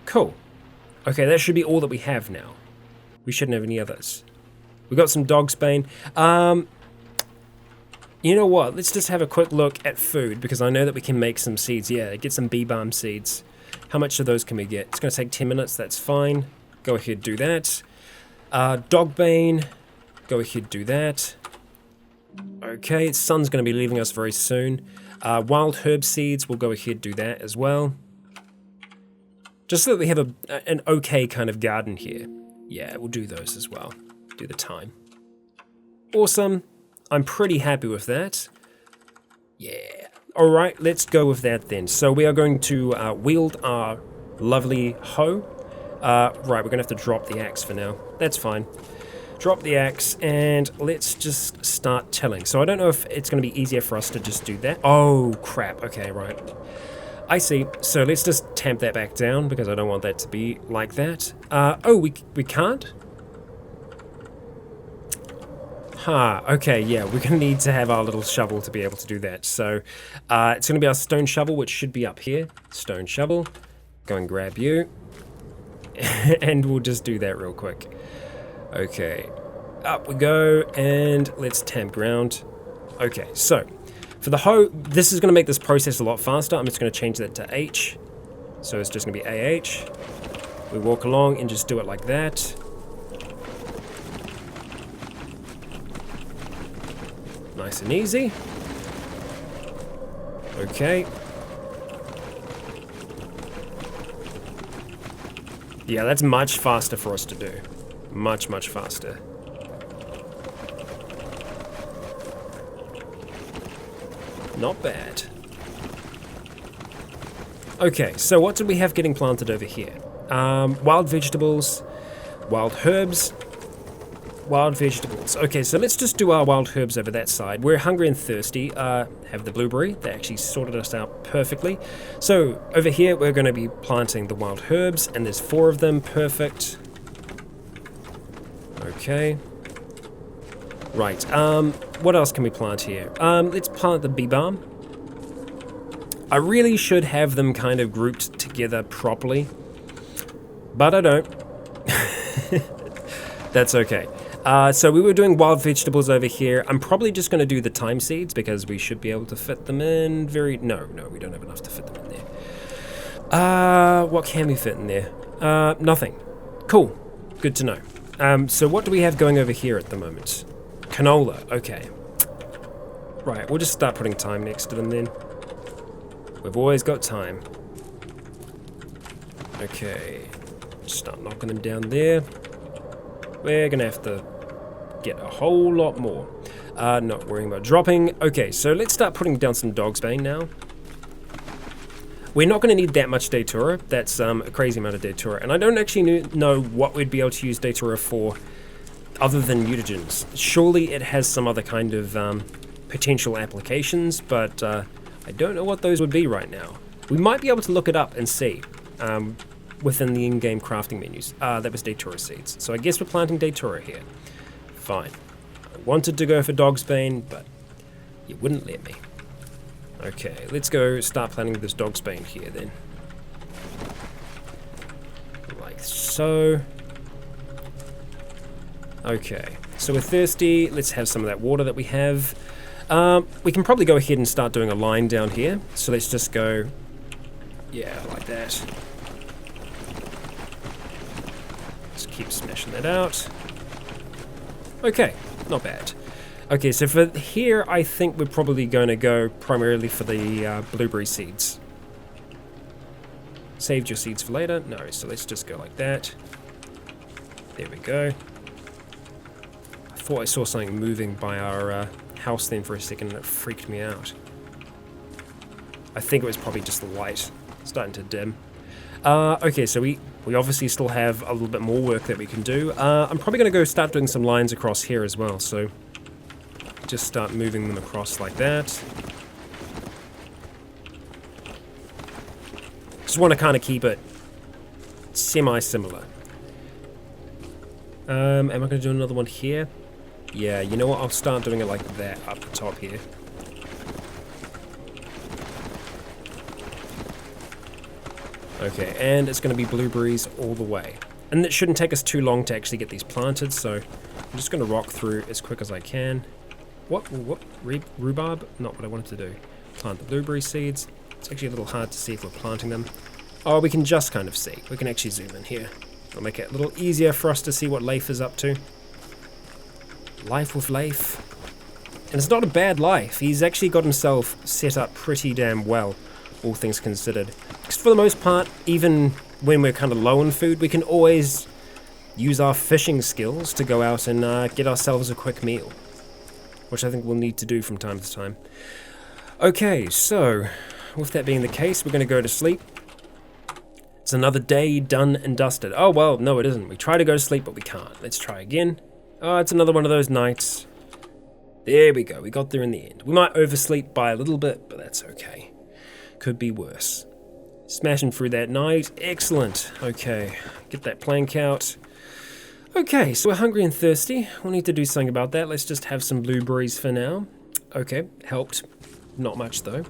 S1: Cool. Okay, that should be all that we have now. We shouldn't have any others. We got some dogsbane. You know what? Let's just have a quick look at food, because I know that we can make some seeds. Yeah, get some bee balm seeds. How much of those can we get? It's going to take 10 minutes. That's fine. Go ahead, do that. Dogbane. Go ahead, do that. Okay, sun's going to be leaving us very soon. Wild herb seeds, we'll go ahead do that as well. Just so that we have an okay kind of garden here. Yeah, we'll do those as well. Do the thyme. Awesome. I'm pretty happy with that. Yeah. Alright, let's go with that then. So we are going to wield our lovely hoe. Right, we're going to have to drop the axe for now. That's fine. Drop the axe, and let's just start tilling. So I don't know if it's going to be easier for us to just do that. Oh, crap. Okay, right. I see. So let's just tamp that back down, because I don't want that to be like that. Oh, we can't? Okay, yeah, we're going to need to have our little shovel to be able to do that. So it's going to be our stone shovel, which should be up here. Stone shovel. Go and grab you. And we'll just do that real quick. Okay, up we go, and let's tamp ground. Okay, so for the hoe, this is going to make this process a lot faster. I'm just going to change that to H. So it's just going to be AH. We walk along and just do it like that. Nice and easy. Okay. Yeah, that's much faster for us to do. Much, much faster. Not bad. Okay, so what did we have getting planted over here? Wild vegetables, wild herbs, wild vegetables. Okay, so let's just do our wild herbs over that side. We're hungry and thirsty. Have the blueberry. They actually sorted us out perfectly. So over here, we're going to be planting the wild herbs, and there's 4 of them. Perfect. Okay. Right, what else can we plant here? Let's plant the bee balm. I really should have them kind of grouped together properly, but I don't. That's okay. So we were doing wild vegetables over here. I'm probably just going to do the thyme seeds, because we should be able to fit them in No, we don't have enough to fit them in there. What can we fit in there? Nothing. Cool. Good to know. So what do we have going over here at the moment? Canola, okay. Right, we'll just start putting thyme next to them then. We've always got thyme. Okay, start knocking them down there. We're gonna have to get a whole lot more. Not worrying about dropping. Okay, so let's start putting down some dogsbane now. We're not going to need that much Datura. That's a crazy amount of Datura. And I don't actually know what we'd be able to use Datura for other than mutagens. Surely it has some other kind of potential applications, but I don't know what those would be right now. We might be able to look it up and see within the in-game crafting menus. That was Datura seeds. So I guess we're planting Datura here. Fine. I wanted to go for dogsbane, but you wouldn't let me. Okay, let's go start planting this dogsbane here then. Like so. Okay, so we're thirsty. Let's have some of that water that we have. We can probably go ahead and start doing a line down here. So let's just go, yeah, like that. Just keep smashing that out. Okay, not bad. Okay, so for here, I think we're probably going to go primarily for the blueberry seeds. Saved your seeds for later? No, so let's just go like that. There we go. I thought I saw something moving by our house then for a second, and it freaked me out. I think it was probably just the light starting to dim. Okay, so we obviously still have a little bit more work that we can do. I'm probably going to go start doing some lines across here as well, so just start moving them across like that. Just want to kind of keep it semi-similar. Am I going to do another one here? Yeah, you know what? I'll start doing it like that up the top here. Okay, and it's going to be blueberries all the way. And it shouldn't take us too long to actually get these planted, so I'm just going to rock through as quick as I can. What? Rhubarb? Not what I wanted to do. Plant the blueberry seeds. It's actually a little hard to see if we're planting them. Oh, we can just kind of see. We can actually zoom in here. It'll make it a little easier for us to see what Leif is up to. Life with Leif. And it's not a bad life. He's actually got himself set up pretty damn well, all things considered. Because for the most part, even when we're kind of low on food, we can always use our fishing skills to go out and get ourselves a quick meal. Which I think we'll need to do from time to time. Okay, so with that being the case, we're going to go to sleep. It's another day done and dusted. Oh, well, no it isn't. We try to go to sleep, but we can't. Let's try again. Oh, it's another one of those nights. There we go. We got there in the end. We might oversleep by a little bit, but that's okay. Could be worse. Smashing through that night. Excellent. Okay, get that plank out. Okay, so we're hungry and thirsty. We'll need to do something about that. Let's just have some blueberries for now. Okay, helped. Not much though.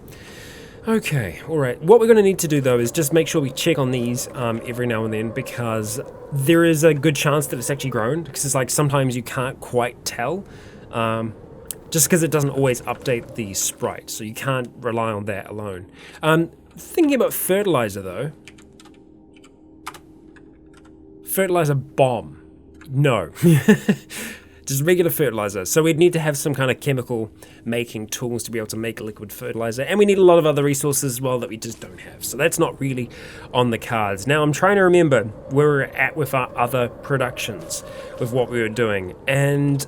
S1: Okay, alright. What we're going to need to do though is just make sure we check on these every now and then, because there is a good chance that it's actually grown, because it's like sometimes you can't quite tell, just because it doesn't always update the sprite, so you can't rely on that alone. Thinking about fertilizer though. Fertilizer bomb. No. Just regular fertilizer. So we'd need to have some kind of chemical making tools to be able to make liquid fertilizer. And we need a lot of other resources as well that we just don't have. So that's not really on the cards. Now I'm trying to remember where we're at with our other productions, with what we were doing. And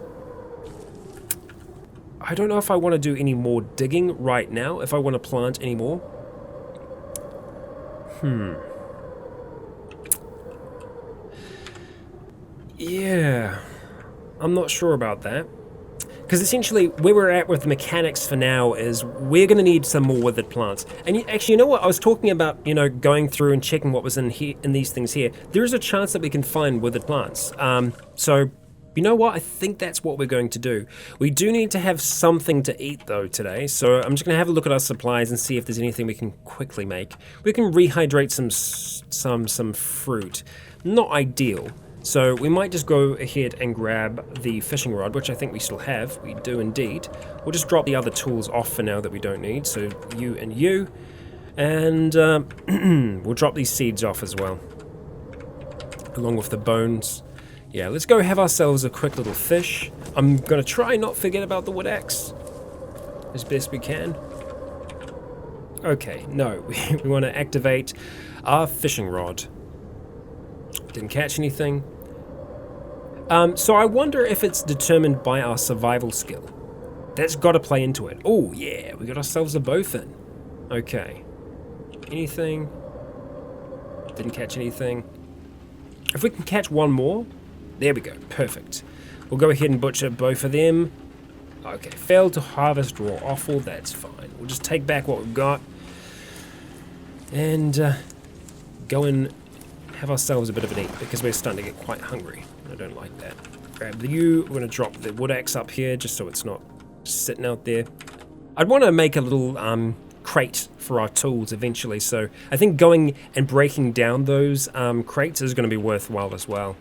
S1: I don't know if I want to do any more digging right now, if I want to plant any more. Yeah, I'm not sure about that. Because essentially, where we're at with mechanics for now is we're going to need some more withered plants. And actually, you know what? I was talking about, going through and checking what was in here, in these things here. There is a chance that we can find withered plants. So, you know what? I think that's what we're going to do. We do need to have something to eat, though, today. So I'm just going to have a look at our supplies and see if there's anything we can quickly make. We can rehydrate some fruit. Not ideal. So we might just go ahead and grab the fishing rod, which I think we still have. We do indeed. We'll just drop the other tools off for now that we don't need. So you and you. And we'll drop these seeds off as well, along with the bones. Yeah, let's go have ourselves a quick little fish. I'm going to try not forget about the wood axe as best we can. Okay, no, we want to activate our fishing rod. Didn't catch anything. So I wonder if it's determined by our survival skill. That's got to play into it. Oh, yeah, we got ourselves a bowfin. Okay. Anything? Didn't catch anything. If we can catch one more, there we go. Perfect. We'll go ahead and butcher both of them. Okay, failed to harvest raw offal. That's fine. We'll just take back what we've got and go and have ourselves a bit of an eat, because we're starting to get quite hungry. I don't like that. Grab you. We're going to drop the wood axe up here just so it's not sitting out there. I'd want to make a little crate for our tools eventually, so I think going and breaking down those crates is going to be worthwhile as well.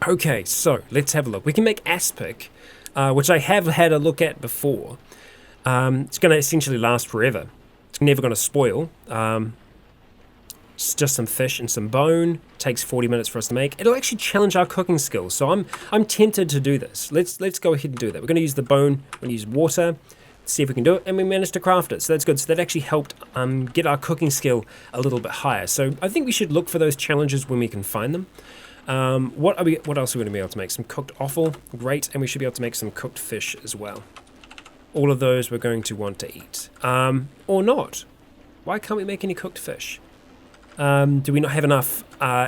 S1: Okay, so let's have a look. We can make aspic, which I have had a look at before. It's going to essentially last forever. It's never going to spoil. It's just some fish and some bone. Takes 40 minutes for us to make. It'll actually challenge our cooking skills, so I'm tempted to do this. Let's go ahead and do that. We're going to use the bone. We're going to use water. See if we can do it, and we managed to craft it, so that's good. So that actually helped get our cooking skill a little bit higher. So I think we should look for those challenges when we can find them. What else are we going to be able to make? Some cooked offal, great, and we should be able to make some cooked fish as well. All of those we're going to want to eat, or not. Why can't we make any cooked fish? Do we not have enough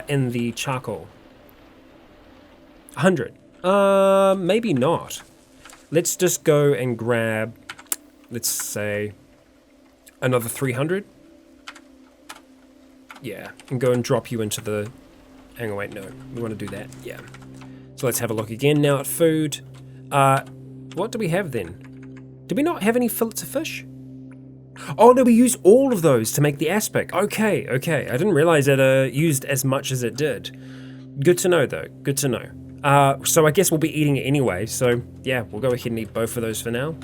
S1: in the charcoal? 100. Maybe not. Let's just go and grab, let's say, another 300. Yeah, and go and drop you into the hang on, wait, no. We want to do that, yeah. So let's have a look again now at food. What do we have then? Do we not have any fillets of fish? Oh no, we used all of those to make the aspic. Okay, okay. I didn't realize it used as much as it did. Good to know though, good to know. So I guess we'll be eating it anyway, so yeah, we'll go ahead and eat both of those for now.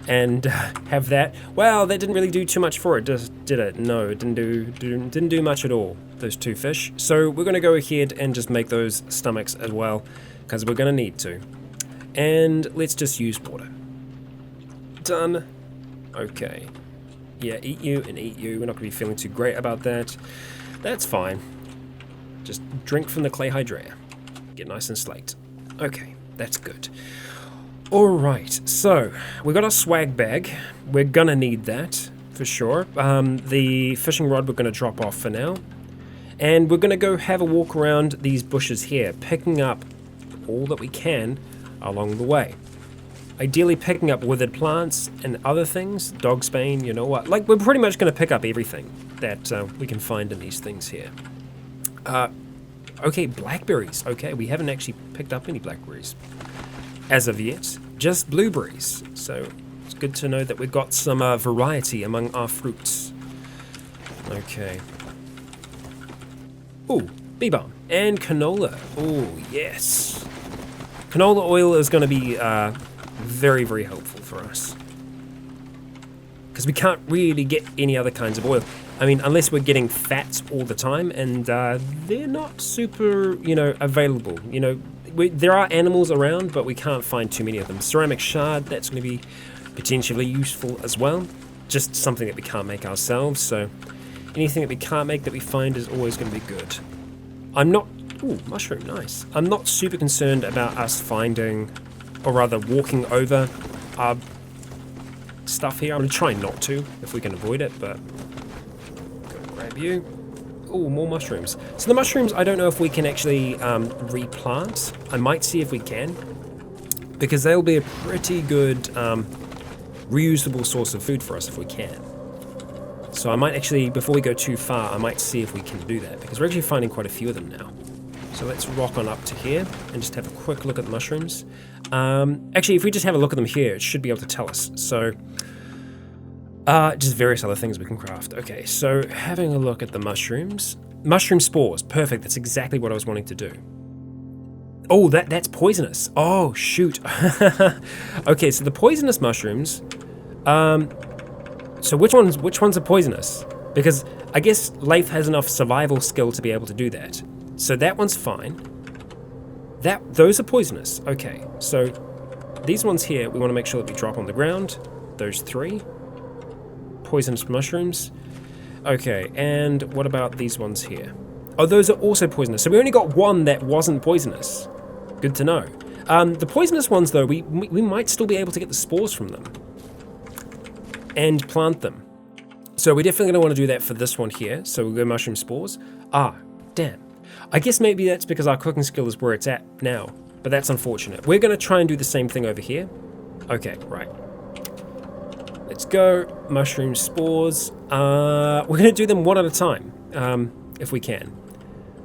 S1: And have that. Well, that didn't really do too much for it, did it? No, it didn't do much at all, those two fish. So we're gonna go ahead and just make those stomachs as well, because we're gonna need to. And let's just use water. Done. Okay. Yeah, eat you and eat you. We're not gonna be feeling too great about that. That's fine. Just drink from the clay hydrate. Get nice and slaked. Okay, that's good. Alright, so we got our swag bag. We're gonna need that for sure. The fishing rod we're gonna drop off for now. And we're gonna go have a walk around these bushes here, picking up all that we can along the way. Ideally picking up withered plants and other things, dogsbane, you know what. Like, we're pretty much gonna pick up everything that we can find in these things here. Okay, blackberries. Okay, we haven't actually picked up any blackberries as of yet, just blueberries. So it's good to know that we've got some variety among our fruits. Okay. Ooh, bee balm and canola. Oh, yes. Canola oil is going to be very, very helpful for us. Because we can't really get any other kinds of oil. I mean, unless we're getting fats all the time, and they're not super, you know, available. You know, there are animals around, but we can't find too many of them. Ceramic shard, that's going to be potentially useful as well. Just something that we can't make ourselves, so anything that we can't make that we find is always going to be good. I'm not... Ooh, mushroom, nice. I'm not super concerned about us finding, or rather walking over our stuff here. I'm going to try not to, if we can avoid it, but... Grab you. Oh, more mushrooms. So the mushrooms, I don't know if we can actually replant. I might see if we can, because they'll be a pretty good reusable source of food for us if we can. So I might actually, before we go too far, I might see if we can do that, because we're actually finding quite a few of them now. So let's rock on up to here and just have a quick look at the mushrooms. Actually, if we just have a look at them here, it should be able to tell us. So... just various other things we can craft. Okay, so having a look at the mushrooms. Mushroom spores, perfect, that's exactly what I was wanting to do. Oh, that's poisonous. Oh, shoot. Okay, so the poisonous mushrooms, so which ones are poisonous? Because I guess Leif has enough survival skill to be able to do that. So that one's fine. Those are poisonous. Okay, so these ones here, we want to make sure that we drop on the ground. Those three. Poisonous mushrooms. Okay, and what about these ones here? Oh, those are also poisonous. So we only got one that wasn't poisonous. Good to know. The poisonous ones, though, we might still be able to get the spores from them and plant them. So we're definitely going to want to do that for this one here. So we'll go mushroom spores. Ah, damn. I guess maybe that's because our cooking skill is where it's at now, but that's unfortunate. We're going to try and do the same thing over here. Okay, right. Let's go. Mushroom spores. We're going to do them one at a time, if we can.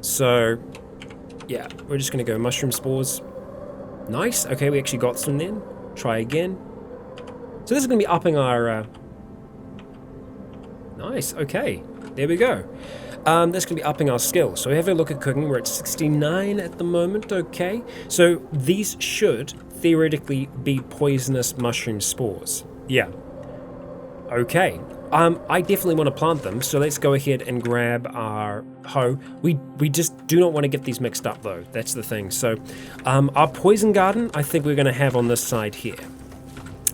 S1: So, yeah, we're just going to go mushroom spores. Nice. Okay, we actually got some then. Try again. So this is going to be upping our... Nice. Okay. There we go. That's going to be upping our skill. So we have a look at cooking. We're at 69 at the moment. Okay. So these should theoretically be poisonous mushroom spores. Yeah. Okay. I definitely want to plant them, so let's go ahead and grab our hoe. We just do not want to get these mixed up, though. That's the thing. So our poison garden, I think we're going to have on this side here.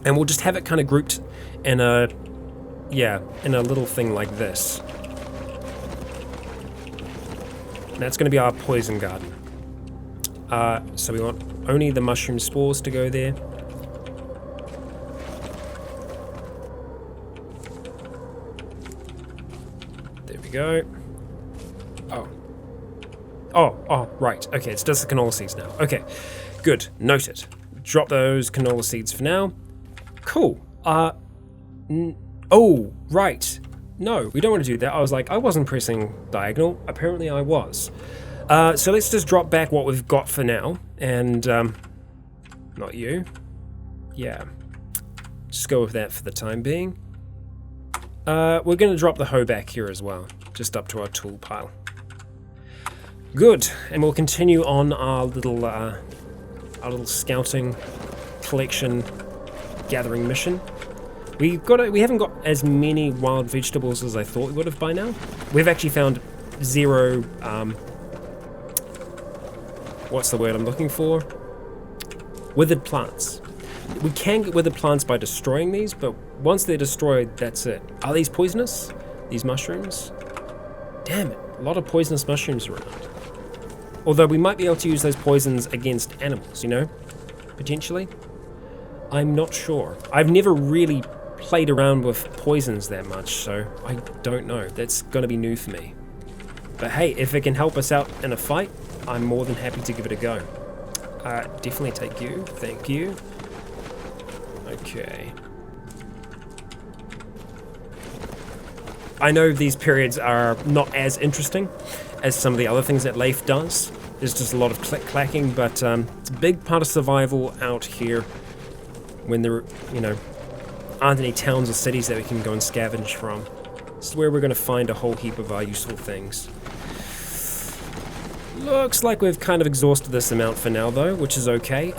S1: And we'll just have it kind of grouped in a, in a little thing like this. And that's going to be our poison garden. So we want only the mushroom spores to go there. Go. Oh, right. Okay, it's just the canola seeds now. Okay, good. Noted. Drop those canola seeds for now. Cool. Oh, right. No, we don't want to do that. I was like, I wasn't pressing diagonal. Apparently I was. So let's just drop back what we've got for now. And, not you. Yeah. Just go with that for the time being. We're going to drop the hoe back here as well. Just up to our tool pile. Good. And we'll continue on our little scouting collection gathering mission. We haven't got as many wild vegetables as I thought we would have by now. We've actually found 0, what's the word I'm looking for? Withered plants. We can get withered plants by destroying these, but once they're destroyed, that's it. Are these poisonous? These mushrooms? Damn it, a lot of poisonous mushrooms around. Although we might be able to use those poisons against animals, you know? Potentially? I'm not sure. I've never really played around with poisons that much, so I don't know. That's gonna be new for me. But hey, if it can help us out in a fight, I'm more than happy to give it a go. Definitely take you. Thank you. Okay. I know these periods are not as interesting as some of the other things that Leif does. There's just a lot of click-clacking, but it's a big part of survival out here when there, you know, aren't any towns or cities that we can go and scavenge from. This is where we're going to find a whole heap of our useful things. Looks like we've kind of exhausted this amount for now, though, which is okay.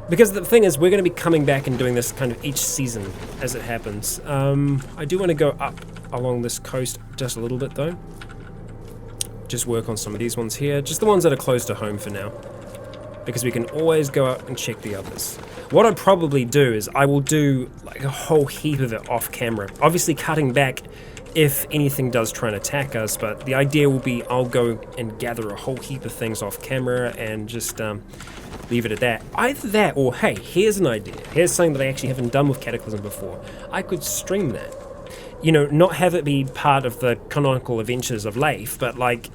S1: Because the thing is, we're going to be coming back and doing this kind of each season as it happens. I do want to go up along this coast just a little bit, though. Just work on some of these ones here. Just the ones that are close to home for now. Because we can always go out and check the others. What I'd probably do is I will do like a whole heap of it off camera. Obviously cutting back if anything does try and attack us, but the idea will be I'll go and gather a whole heap of things off camera and just leave it at that. Either that or, hey, here's an idea. Here's something that I actually haven't done with Cataclysm before. I could stream that. You know, not have it be part of the canonical adventures of Leif, but like,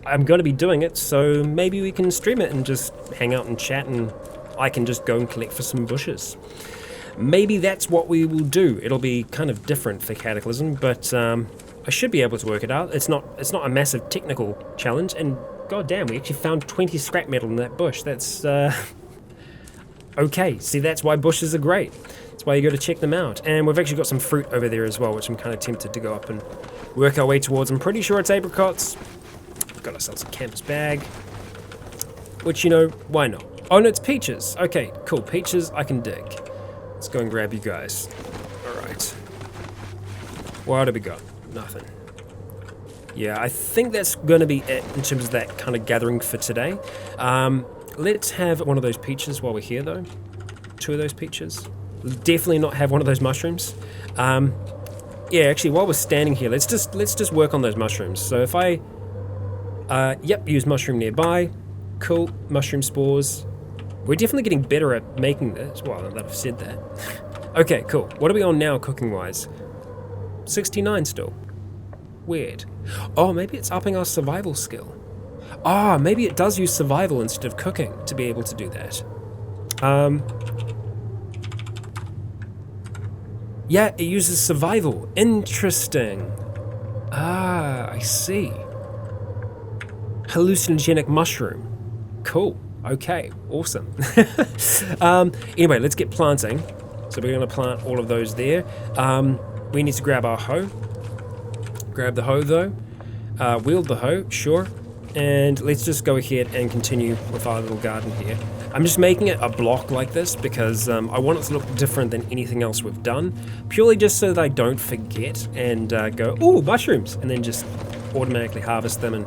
S1: I'm going to be doing it, so maybe we can stream it and just hang out and chat, and I can just go and collect for some bushes. Maybe that's what we will do. It'll be kind of different for Cataclysm, but I should be able to work it out. It's not a massive technical challenge, and goddamn, we actually found 20 scrap metal in that bush. That's okay. See, that's why bushes are great. That's why you got to check them out. And we've actually got some fruit over there as well, which I'm kind of tempted to go up and work our way towards. I'm pretty sure it's apricots. Got ourselves a campus bag, which, you know, why not? Oh no, it's peaches. Okay, cool. Peaches I can dig. Let's go and grab you guys. Alright. What have we got? Nothing. Yeah, I think that's going to be it in terms of that kind of gathering for today. Let's have one of those peaches while we're here, though. 2 of those peaches. Definitely not have one of those mushrooms. Yeah, actually, while we're standing here, let's just work on those mushrooms. So if I... yep, use mushroom nearby. Cool, mushroom spores. We're definitely getting better at making this. Well, now that I've said that. Okay, cool. What are we on now, cooking-wise? 69 still. Weird. Oh, maybe it's upping our survival skill. Ah, maybe it does use survival instead of cooking to be able to do that. Yeah, it uses survival. Interesting. Ah, I see. Hallucinogenic mushroom. Cool. Okay, awesome. Anyway, let's get planting. So we're going to plant all of those there. We need to grab our hoe. Grab the hoe, though. Wield the hoe, sure. And let's just go ahead and continue with our little garden here. I'm just making it a block like this because I want it to look different than anything else we've done. Purely just so that I don't forget and go, ooh, mushrooms! And then just automatically harvest them and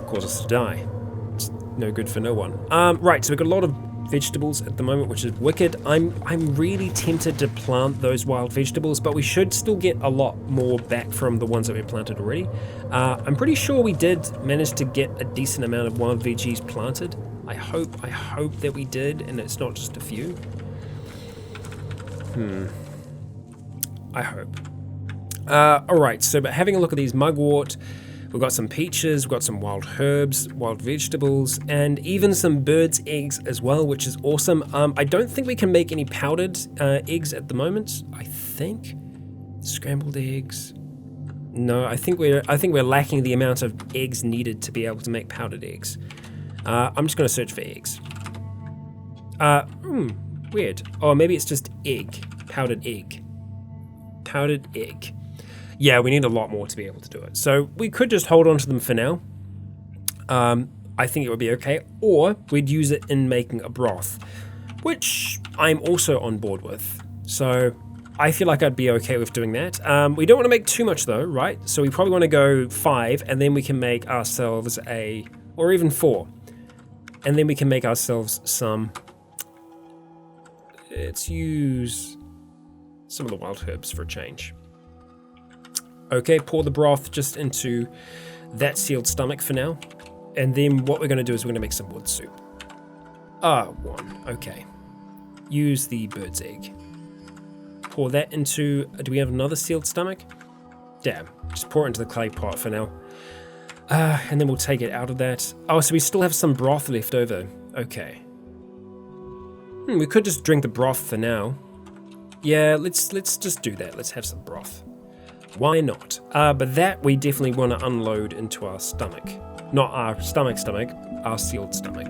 S1: cause us to die. It's no good for no one. Right, so we've got a lot of vegetables at the moment, which is wicked. I'm really tempted to plant those wild vegetables, but we should still get a lot more back from the ones that we planted already. I'm pretty sure we did manage to get a decent amount of wild veggies planted. I hope that we did, and it's not just a few. I hope. Alright, so but having a look at these mugwort, we've got some peaches, we've got some wild herbs, wild vegetables, and even some birds' eggs as well, which is awesome. I don't think we can make any powdered eggs at the moment, I think. Scrambled eggs. No, I think we're lacking the amount of eggs needed to be able to make powdered eggs. I'm just going to search for eggs. Weird. Oh, maybe it's just egg. Powdered egg. Powdered egg. Yeah, we need a lot more to be able to do it. So we could just hold on to them for now. I think it would be okay. Or we'd use it in making a broth, which I'm also on board with. So I feel like I'd be okay with doing that. We don't want to make too much though, right? So we probably want to go 5, and then we can make ourselves or even 4. And then we can make ourselves some... Let's use some of the wild herbs for a change. Okay, pour the broth just into that sealed stomach for now. And then what we're going to do is we're going to make some wood soup. 1. Okay. Use the bird's egg. Pour that into... Do we have another sealed stomach? Damn. Just pour it into the clay pot for now. And then we'll take it out of that. Oh, so we still have some broth left over. Okay. We could just drink the broth for now. Yeah, let's just do that. Let's have some broth. Why not? But that we definitely want to unload into our stomach. Not our stomach, our sealed stomach.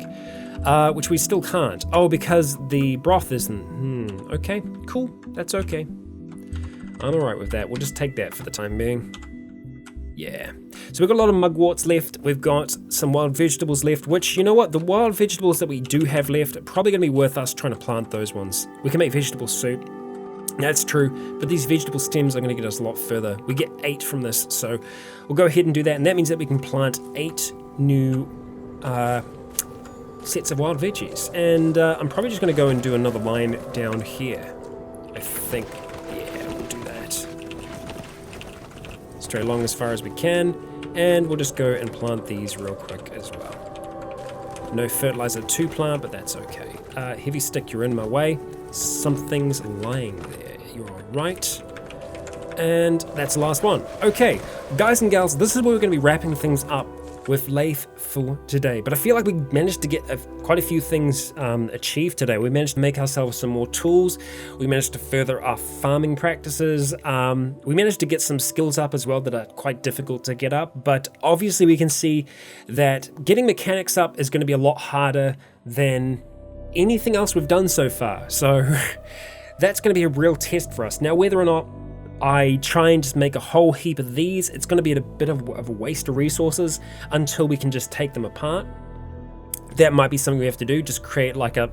S1: Which we still can't. Oh, because the broth isn't... Okay, cool. That's okay. I'm alright with that. We'll just take that for the time being. Yeah. So we've got a lot of mugworts left. We've got some wild vegetables left, which, you know what? The wild vegetables that we do have left are probably going to be worth us trying to plant those ones. We can make vegetable soup. That's true, but these vegetable stems are going to get us a lot further. We get 8 from this, so we'll go ahead and do that, and that means that we can plant 8 new sets of wild veggies. And I'm probably just going to go and do another line down here. I think, yeah, we'll do that. Straight along as far as we can, and we'll just go and plant these real quick as well. No fertilizer to plant, but that's okay. Heavy stick, you're in my way. Something's lying there. You're alright. And that's the last one. Okay, guys and gals, this is where we're going to be wrapping things up with Leif for today. But I feel like we managed to get quite a few things achieved today. We managed to make ourselves some more tools. We managed to further our farming practices. We managed to get some skills up as well that are quite difficult to get up. But obviously we can see that getting mechanics up is going to be a lot harder than anything else we've done so far. So that's going to be a real test for us. Now, whether or not I try and just make a whole heap of these, it's going to be a bit of a waste of resources until we can just take them apart. That might be something we have to do, just create like a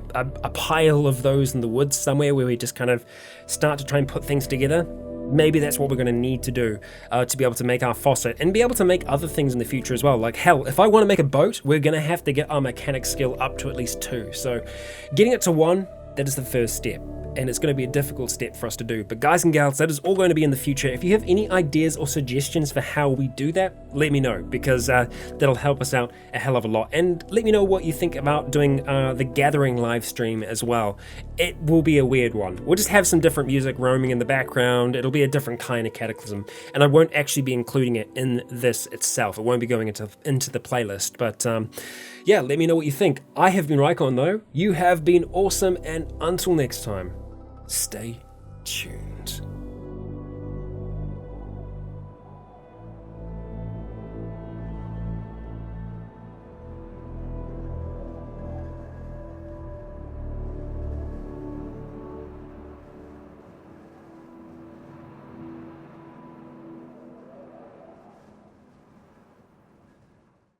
S1: pile of those in the woods somewhere where we just kind of start to try and put things together. Maybe that's what we're going to need to do to be able to make our faucet and be able to make other things in the future as well. Like hell, if I want to make a boat, we're going to have to get our mechanic skill up to at least 2. So getting it to 1, that is the first step. And it's going to be a difficult step for us to do. But guys and gals, that is all going to be in the future. If you have any ideas or suggestions for how we do that, let me know, because that'll help us out a hell of a lot. And let me know what you think about doing the Gathering live stream as well. It will be a weird one. We'll just have some different music roaming in the background. It'll be a different kind of Cataclysm. And I won't actually be including it in this itself. It won't be going into the playlist. But yeah, let me know what you think. I have been Rycon though. You have been awesome, and until next time, stay tuned.